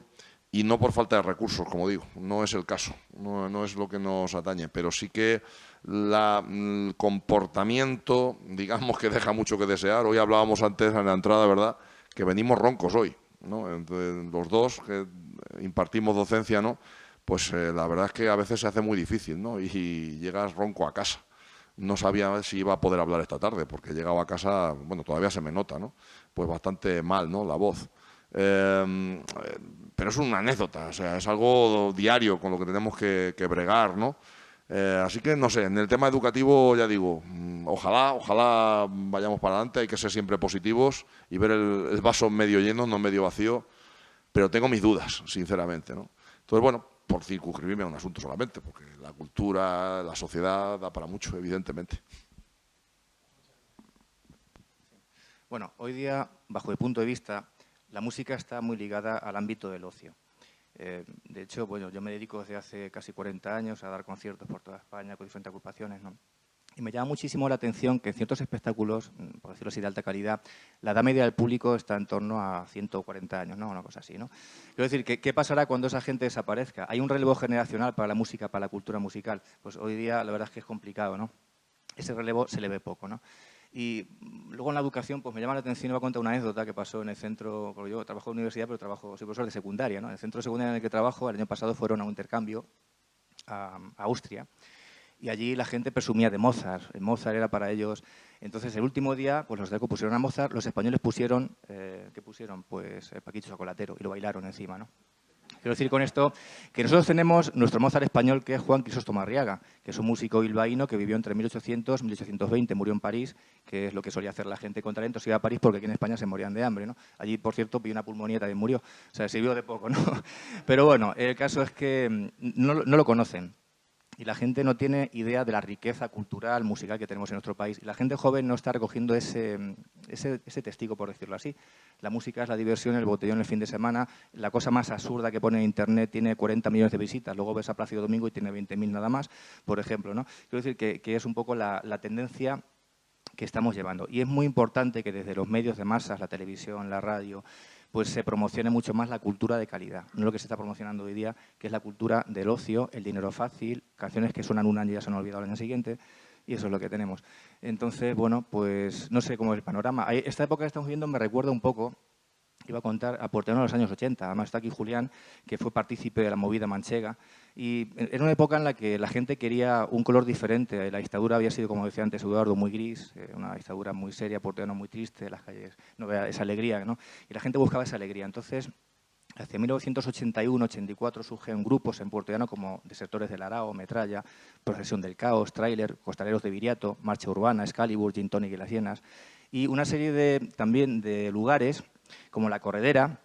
y no por falta de recursos, como digo. No es el caso, no es lo que nos atañe, pero sí que el comportamiento, digamos, que deja mucho que desear. Hoy hablábamos antes en la entrada, ¿verdad?, que venimos roncos hoy, ¿no? Entre los dos que impartimos docencia, ¿no? Pues la verdad es que a veces se hace muy difícil, ¿no? Y llegas ronco a casa. No sabía si iba a poder hablar esta tarde, porque he llegado a casa, bueno, todavía se me nota, ¿no? Pues bastante mal, ¿no?, la voz. Pero es una anécdota, o sea, es algo diario con lo que tenemos que bregar, ¿no? Así que, no sé, en el tema educativo, ya digo, ojalá vayamos para adelante, hay que ser siempre positivos y ver el vaso medio lleno, no medio vacío, pero tengo mis dudas, sinceramente, ¿no? Entonces, bueno, por circunscribirme a un asunto solamente, porque la cultura, la sociedad da para mucho, evidentemente. Bueno, hoy día, bajo mi punto de vista, la música está muy ligada al ámbito del ocio. De hecho, bueno, yo me dedico desde hace casi 40 años a dar conciertos por toda España con diferentes agrupaciones, ¿no? Y me llama muchísimo la atención que en ciertos espectáculos, por decirlo así, de alta calidad, la edad media del público está en torno a 140 años, ¿no? Una cosa así, ¿no? Quiero decir, ¿qué pasará cuando esa gente desaparezca? ¿Hay un relevo generacional para la música, para la cultura musical? Pues hoy día la verdad es que es complicado, ¿no? Ese relevo se le ve poco, ¿no? Y luego en la educación, pues me llama la atención, iba a contar una anécdota que pasó en el centro, porque yo trabajo en la universidad, pero soy profesor de secundaria, ¿no? En el centro de secundaria en el que trabajo, el año pasado fueron a un intercambio a Austria, y allí la gente presumía de Mozart. Mozart era para ellos. Entonces, el último día, pues los de pusieron a Mozart, los españoles pusieron, ¿qué pusieron? Pues Paquito Chocolatero, y lo bailaron encima, ¿no? Quiero decir con esto que nosotros tenemos nuestro Mozart español, que es Juan Crisóstomo Arriaga, que es un músico bilbaíno que vivió entre 1800 y 1820, murió en París, que es lo que solía hacer la gente con talento, se iba a París porque aquí en España se morían de hambre, ¿no? Allí, por cierto, pilló una pulmonía y también murió, o sea, sirvió de poco, ¿no? Pero bueno, el caso es que no lo conocen. Y la gente no tiene idea de la riqueza cultural, musical que tenemos en nuestro país. Y la gente joven no está recogiendo ese testigo, por decirlo así. La música es la diversión, el botellón el fin de semana. La cosa más absurda que pone en Internet tiene 40 millones de visitas. Luego ves a Plácido Domingo y tiene 20.000 nada más, por ejemplo, ¿no? Quiero decir que es un poco la tendencia que estamos llevando. Y es muy importante que desde los medios de masas, la televisión, la radio, pues se promocione mucho más la cultura de calidad, no lo que se está promocionando hoy día, que es la cultura del ocio, el dinero fácil, canciones que suenan un año y ya se han olvidado al año siguiente, y eso es lo que tenemos. Entonces, bueno, pues no sé cómo es el panorama. Esta época que estamos viviendo me recuerda un poco, iba a contar, a Porteano de los años 80, además está aquí Julián, que fue partícipe de la movida manchega, y era una época en la que la gente quería un color diferente. La dictadura había sido, como decía antes Eduardo, muy gris, una dictadura muy seria, Porteano muy triste, las calles no vea esa alegría, ¿no? Y la gente buscaba esa alegría. Entonces, hacia 1981-84 surgen grupos en Puerto Llano como Desertores del Arao, Metralla, Procesión del Caos, Tráiler, Costaleros de Viriato, Marcha Urbana, Excalibur, Gin Tonic y Las Hienas, y una serie también de lugares como La Corredera,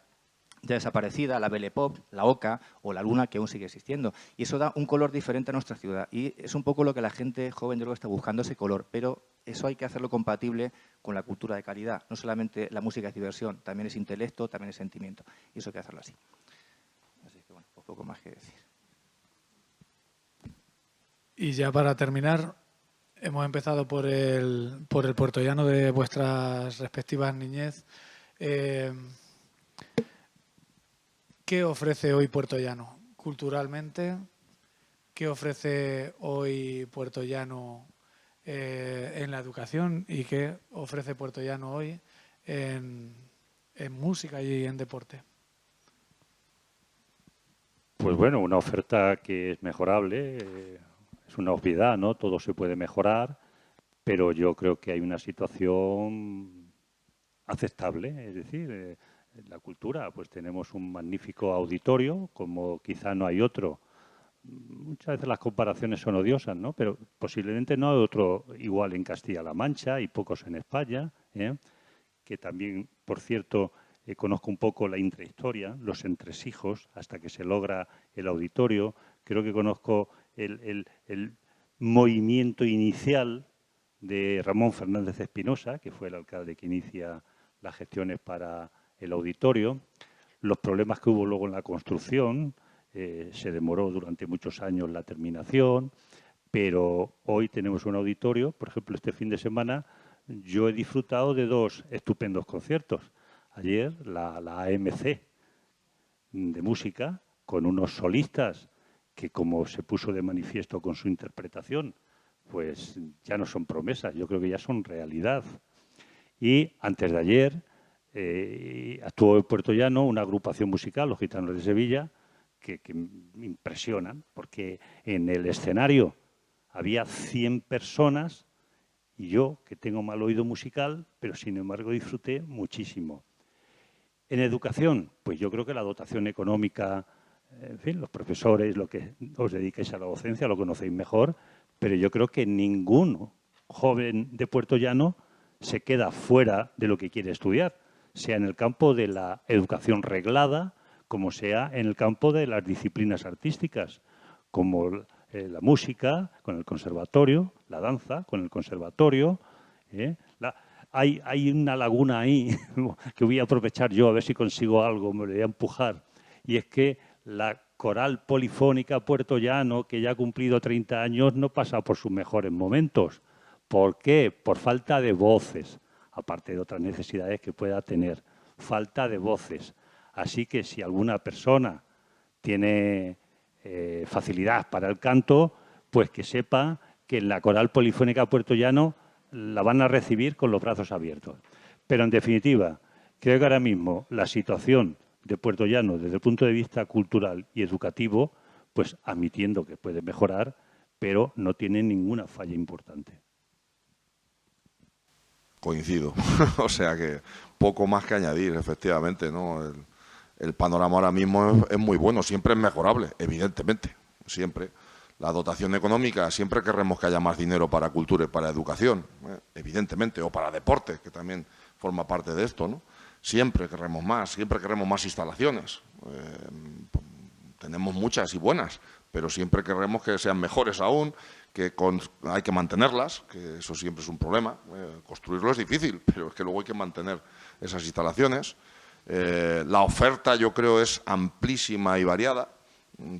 ya desaparecida, la Belle Pop, la Oca o la Luna, que aún sigue existiendo. Y eso da un color diferente a nuestra ciudad. Y es un poco lo que la gente joven, yo creo que está buscando, ese color. Pero eso hay que hacerlo compatible con la cultura de calidad. No solamente la música es diversión, también es intelecto, también es sentimiento. Y eso hay que hacerlo así. Así que, bueno, pues poco más que decir. Y ya para terminar, hemos empezado por el puertollano de vuestras respectivas niñez. ¿Qué ofrece hoy Puerto Llano culturalmente? ¿Qué ofrece hoy Puerto Llano en la educación? ¿Y qué ofrece Puerto Llano hoy en música y en deporte? Pues bueno, una oferta que es mejorable, es una obviedad, ¿no? Todo se puede mejorar, pero yo creo que hay una situación aceptable, es decir, la cultura, pues tenemos un magnífico auditorio, como quizá no hay otro. Muchas veces las comparaciones son odiosas, ¿no? Pero posiblemente no hay otro igual en Castilla-La Mancha y pocos en España, que también, por cierto, conozco un poco la intrahistoria, los entresijos, hasta que se logra el auditorio. Creo que conozco el movimiento inicial de Ramón Fernández Espinosa, que fue el alcalde que inicia las gestiones para el auditorio, los problemas que hubo luego en la construcción, se demoró durante muchos años la terminación, pero hoy tenemos un auditorio. Por ejemplo, este fin de semana yo he disfrutado de dos estupendos conciertos. Ayer la AMC de música con unos solistas que, como se puso de manifiesto con su interpretación, pues ya no son promesas, yo creo que ya son realidad. Y antes de ayer actuó en Puerto Llano una agrupación musical, los Gitanos de Sevilla, que me impresionan, porque en el escenario había 100 personas y yo, que tengo mal oído musical, pero sin embargo disfruté muchísimo. En educación, pues yo creo que la dotación económica, en fin, los profesores, lo que os dedicáis a la docencia, lo conocéis mejor, pero yo creo que ningún joven de Puerto Llano se queda fuera de lo que quiere estudiar, sea en el campo de la educación reglada, como sea en el campo de las disciplinas artísticas, como la música con el conservatorio, la danza con el conservatorio. Hay una laguna ahí que voy a aprovechar yo a ver si consigo algo, me lo voy a empujar, y es que la Coral Polifónica Puerto Llano, que ya ha cumplido 30 años, no pasa por sus mejores momentos. ¿Por qué? Por falta de voces, aparte de otras necesidades que pueda tener. Falta de voces. Así que si alguna persona tiene facilidad para el canto, pues que sepa que en la Coral Polifónica Puerto Llano la van a recibir con los brazos abiertos. Pero, en definitiva, creo que ahora mismo la situación de Puerto Llano, desde el punto de vista cultural y educativo, pues admitiendo que puede mejorar, pero no tiene ninguna falla importante. Coincido. O sea que poco más que añadir, efectivamente, ¿no? El panorama ahora mismo es muy bueno, siempre es mejorable, evidentemente, siempre. La dotación económica, siempre querremos que haya más dinero para cultura y para educación, evidentemente, o para deporte, que también forma parte de esto, ¿no? Siempre querremos más instalaciones. Tenemos muchas y buenas, pero siempre querremos que sean mejores aún, que hay que mantenerlas, que eso siempre es un problema. Construirlo es difícil, pero es que luego hay que mantener esas instalaciones. La oferta, yo creo, es amplísima y variada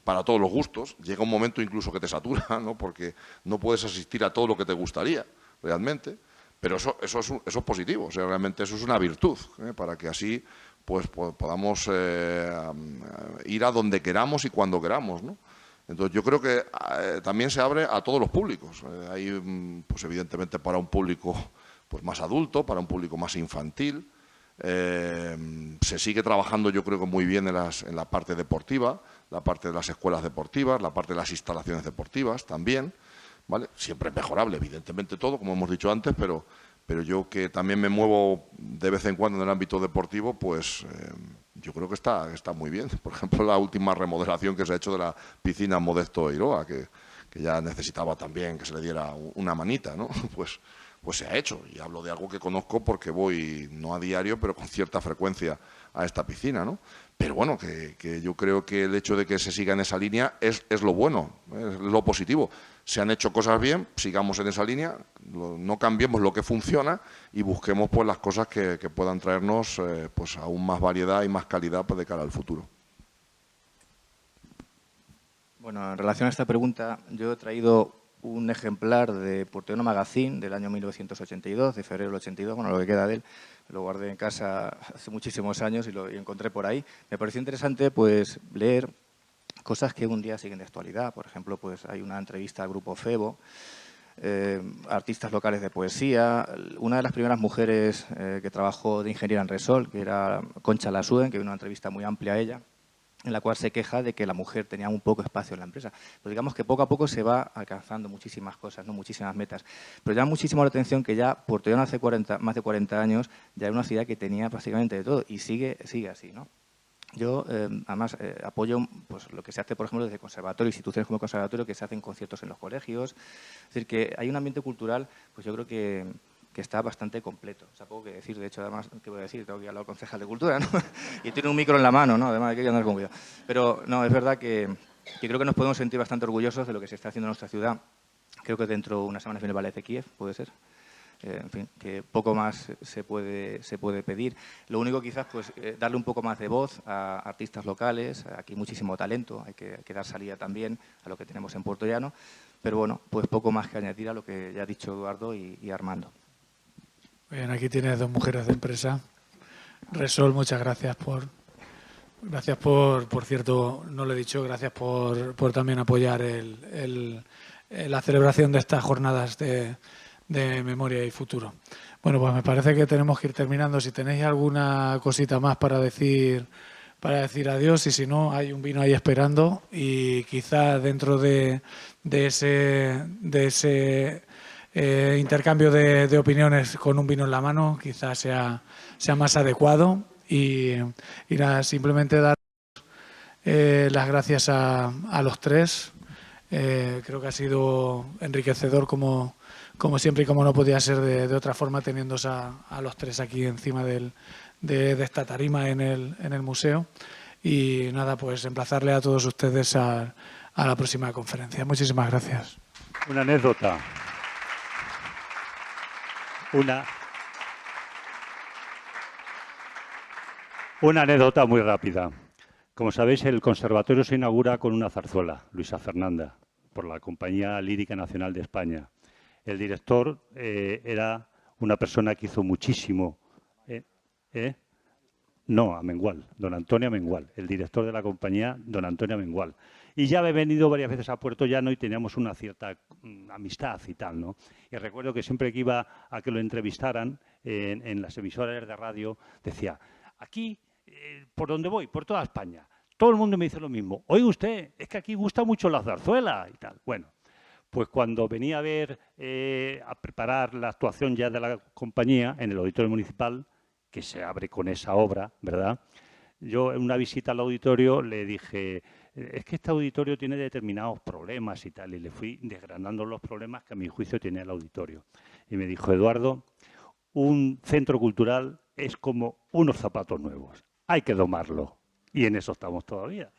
para todos los gustos. Llega un momento incluso que te satura, ¿no? Porque no puedes asistir a todo lo que te gustaría realmente, pero eso es positivo. O sea, realmente eso es una virtud, para que así pues podamos ir a donde queramos y cuando queramos, ¿no? Entonces yo creo que también se abre a todos los públicos. Hay, pues evidentemente, para un público pues más adulto, para un público más infantil. Se sigue trabajando, yo creo que muy bien en la parte deportiva, la parte de las escuelas deportivas, la parte de las instalaciones deportivas también, ¿vale? Siempre es mejorable, evidentemente, todo, como hemos dicho antes, pero yo, que también me muevo de vez en cuando en el ámbito deportivo, pues yo creo que está muy bien. Por ejemplo, la última remodelación que se ha hecho de la piscina Modesto Eiroa, que ya necesitaba también que se le diera una manita, ¿no? Pues se ha hecho, y hablo de algo que conozco porque voy, no a diario, pero con cierta frecuencia a esta piscina, ¿no? Pero bueno, que yo creo que el hecho de que se siga en esa línea es lo bueno, es lo positivo. Se han hecho cosas bien, sigamos en esa línea, no cambiemos lo que funciona y busquemos pues las cosas que puedan traernos pues aún más variedad y más calidad pues, de cara al futuro. Bueno, en relación a esta pregunta, yo he traído un ejemplar de Puerto Llano Magazine del año 1982, de febrero del 82, bueno, lo que queda de él, lo guardé en casa hace muchísimos años y lo encontré por ahí. Me pareció interesante pues leer cosas que un día siguen de actualidad. Por ejemplo, pues hay una entrevista al grupo Febo, artistas locales de poesía. Una de las primeras mujeres que trabajó de ingeniera en Resol, que era Concha Lasuen, que vino una entrevista muy amplia a ella, en la cual se queja de que la mujer tenía un poco espacio en la empresa. Pero digamos que poco a poco se va alcanzando muchísimas cosas, ¿no? Muchísimas metas. Pero llama muchísimo la atención que ya Puerto Llano hace más de 40 años ya era una ciudad que tenía prácticamente de todo y sigue así, ¿no? Yo, además, apoyo pues, lo que se hace, por ejemplo, desde conservatorio, instituciones como el conservatorio, que se hacen conciertos en los colegios. Es decir, que hay un ambiente cultural, pues yo creo que está bastante completo. O sea, poco que decir. De hecho, además, ¿qué voy a decir? Tengo que hablar al concejal de Cultura, ¿no? Y tiene un micro en la mano, ¿no? Además, hay que andar con cuidado. Pero, no, es verdad que creo que nos podemos sentir bastante orgullosos de lo que se está haciendo en nuestra ciudad. Creo que dentro de unas semanas viene el Ballet de Kiev, puede ser. En fin, que poco más se puede pedir. Lo único quizás, pues, darle un poco más de voz a artistas locales. Aquí hay muchísimo talento, hay que dar salida también a lo que tenemos en Puerto Llano. Pero bueno, pues poco más que añadir a lo que ya ha dicho Eduardo y Armando. Bien, aquí tienes dos mujeres de empresa. Resol, muchas gracias por cierto, no lo he dicho, gracias por también apoyar la celebración de estas jornadas de memoria y futuro. Bueno, pues me parece que tenemos que ir terminando. Si tenéis alguna cosita más para decir adiós, y si no, hay un vino ahí esperando, y quizá dentro de ese intercambio de opiniones con un vino en la mano, quizás sea más adecuado. Y nada, simplemente dar las gracias a los tres. Creo que ha sido enriquecedor como siempre, y como no podía ser de otra forma, teniéndose a los tres aquí encima de esta tarima en el museo. y nada, pues emplazarle a todos ustedes a la próxima conferencia. Muchísimas gracias. Una anécdota. Una anécdota muy rápida. Como sabéis, el conservatorio se inaugura con una zarzuela, Luisa Fernanda, por la Compañía Lírica Nacional de España. El director era una persona que hizo muchísimo. No, Amengual, don Antonio Amengual, el director de la compañía, don Antonio Amengual. Y ya he venido varias veces a Puerto Llano y teníamos una cierta amistad y tal, ¿no? Y recuerdo que siempre que iba a que lo entrevistaran en las emisoras de radio, decía, aquí, por donde voy, por toda España, todo el mundo me dice lo mismo. Oye usted, es que aquí gusta mucho la zarzuela y tal. Bueno, pues cuando venía a ver, a preparar la actuación ya de la compañía en el Auditorio Municipal, que se abre con esa obra, ¿verdad? Yo en una visita al auditorio le dije, es que este auditorio tiene determinados problemas y tal, y le fui desgranando los problemas que a mi juicio tiene el auditorio. Y me dijo, Eduardo, un centro cultural es como unos zapatos nuevos, hay que domarlo, y en eso estamos todavía.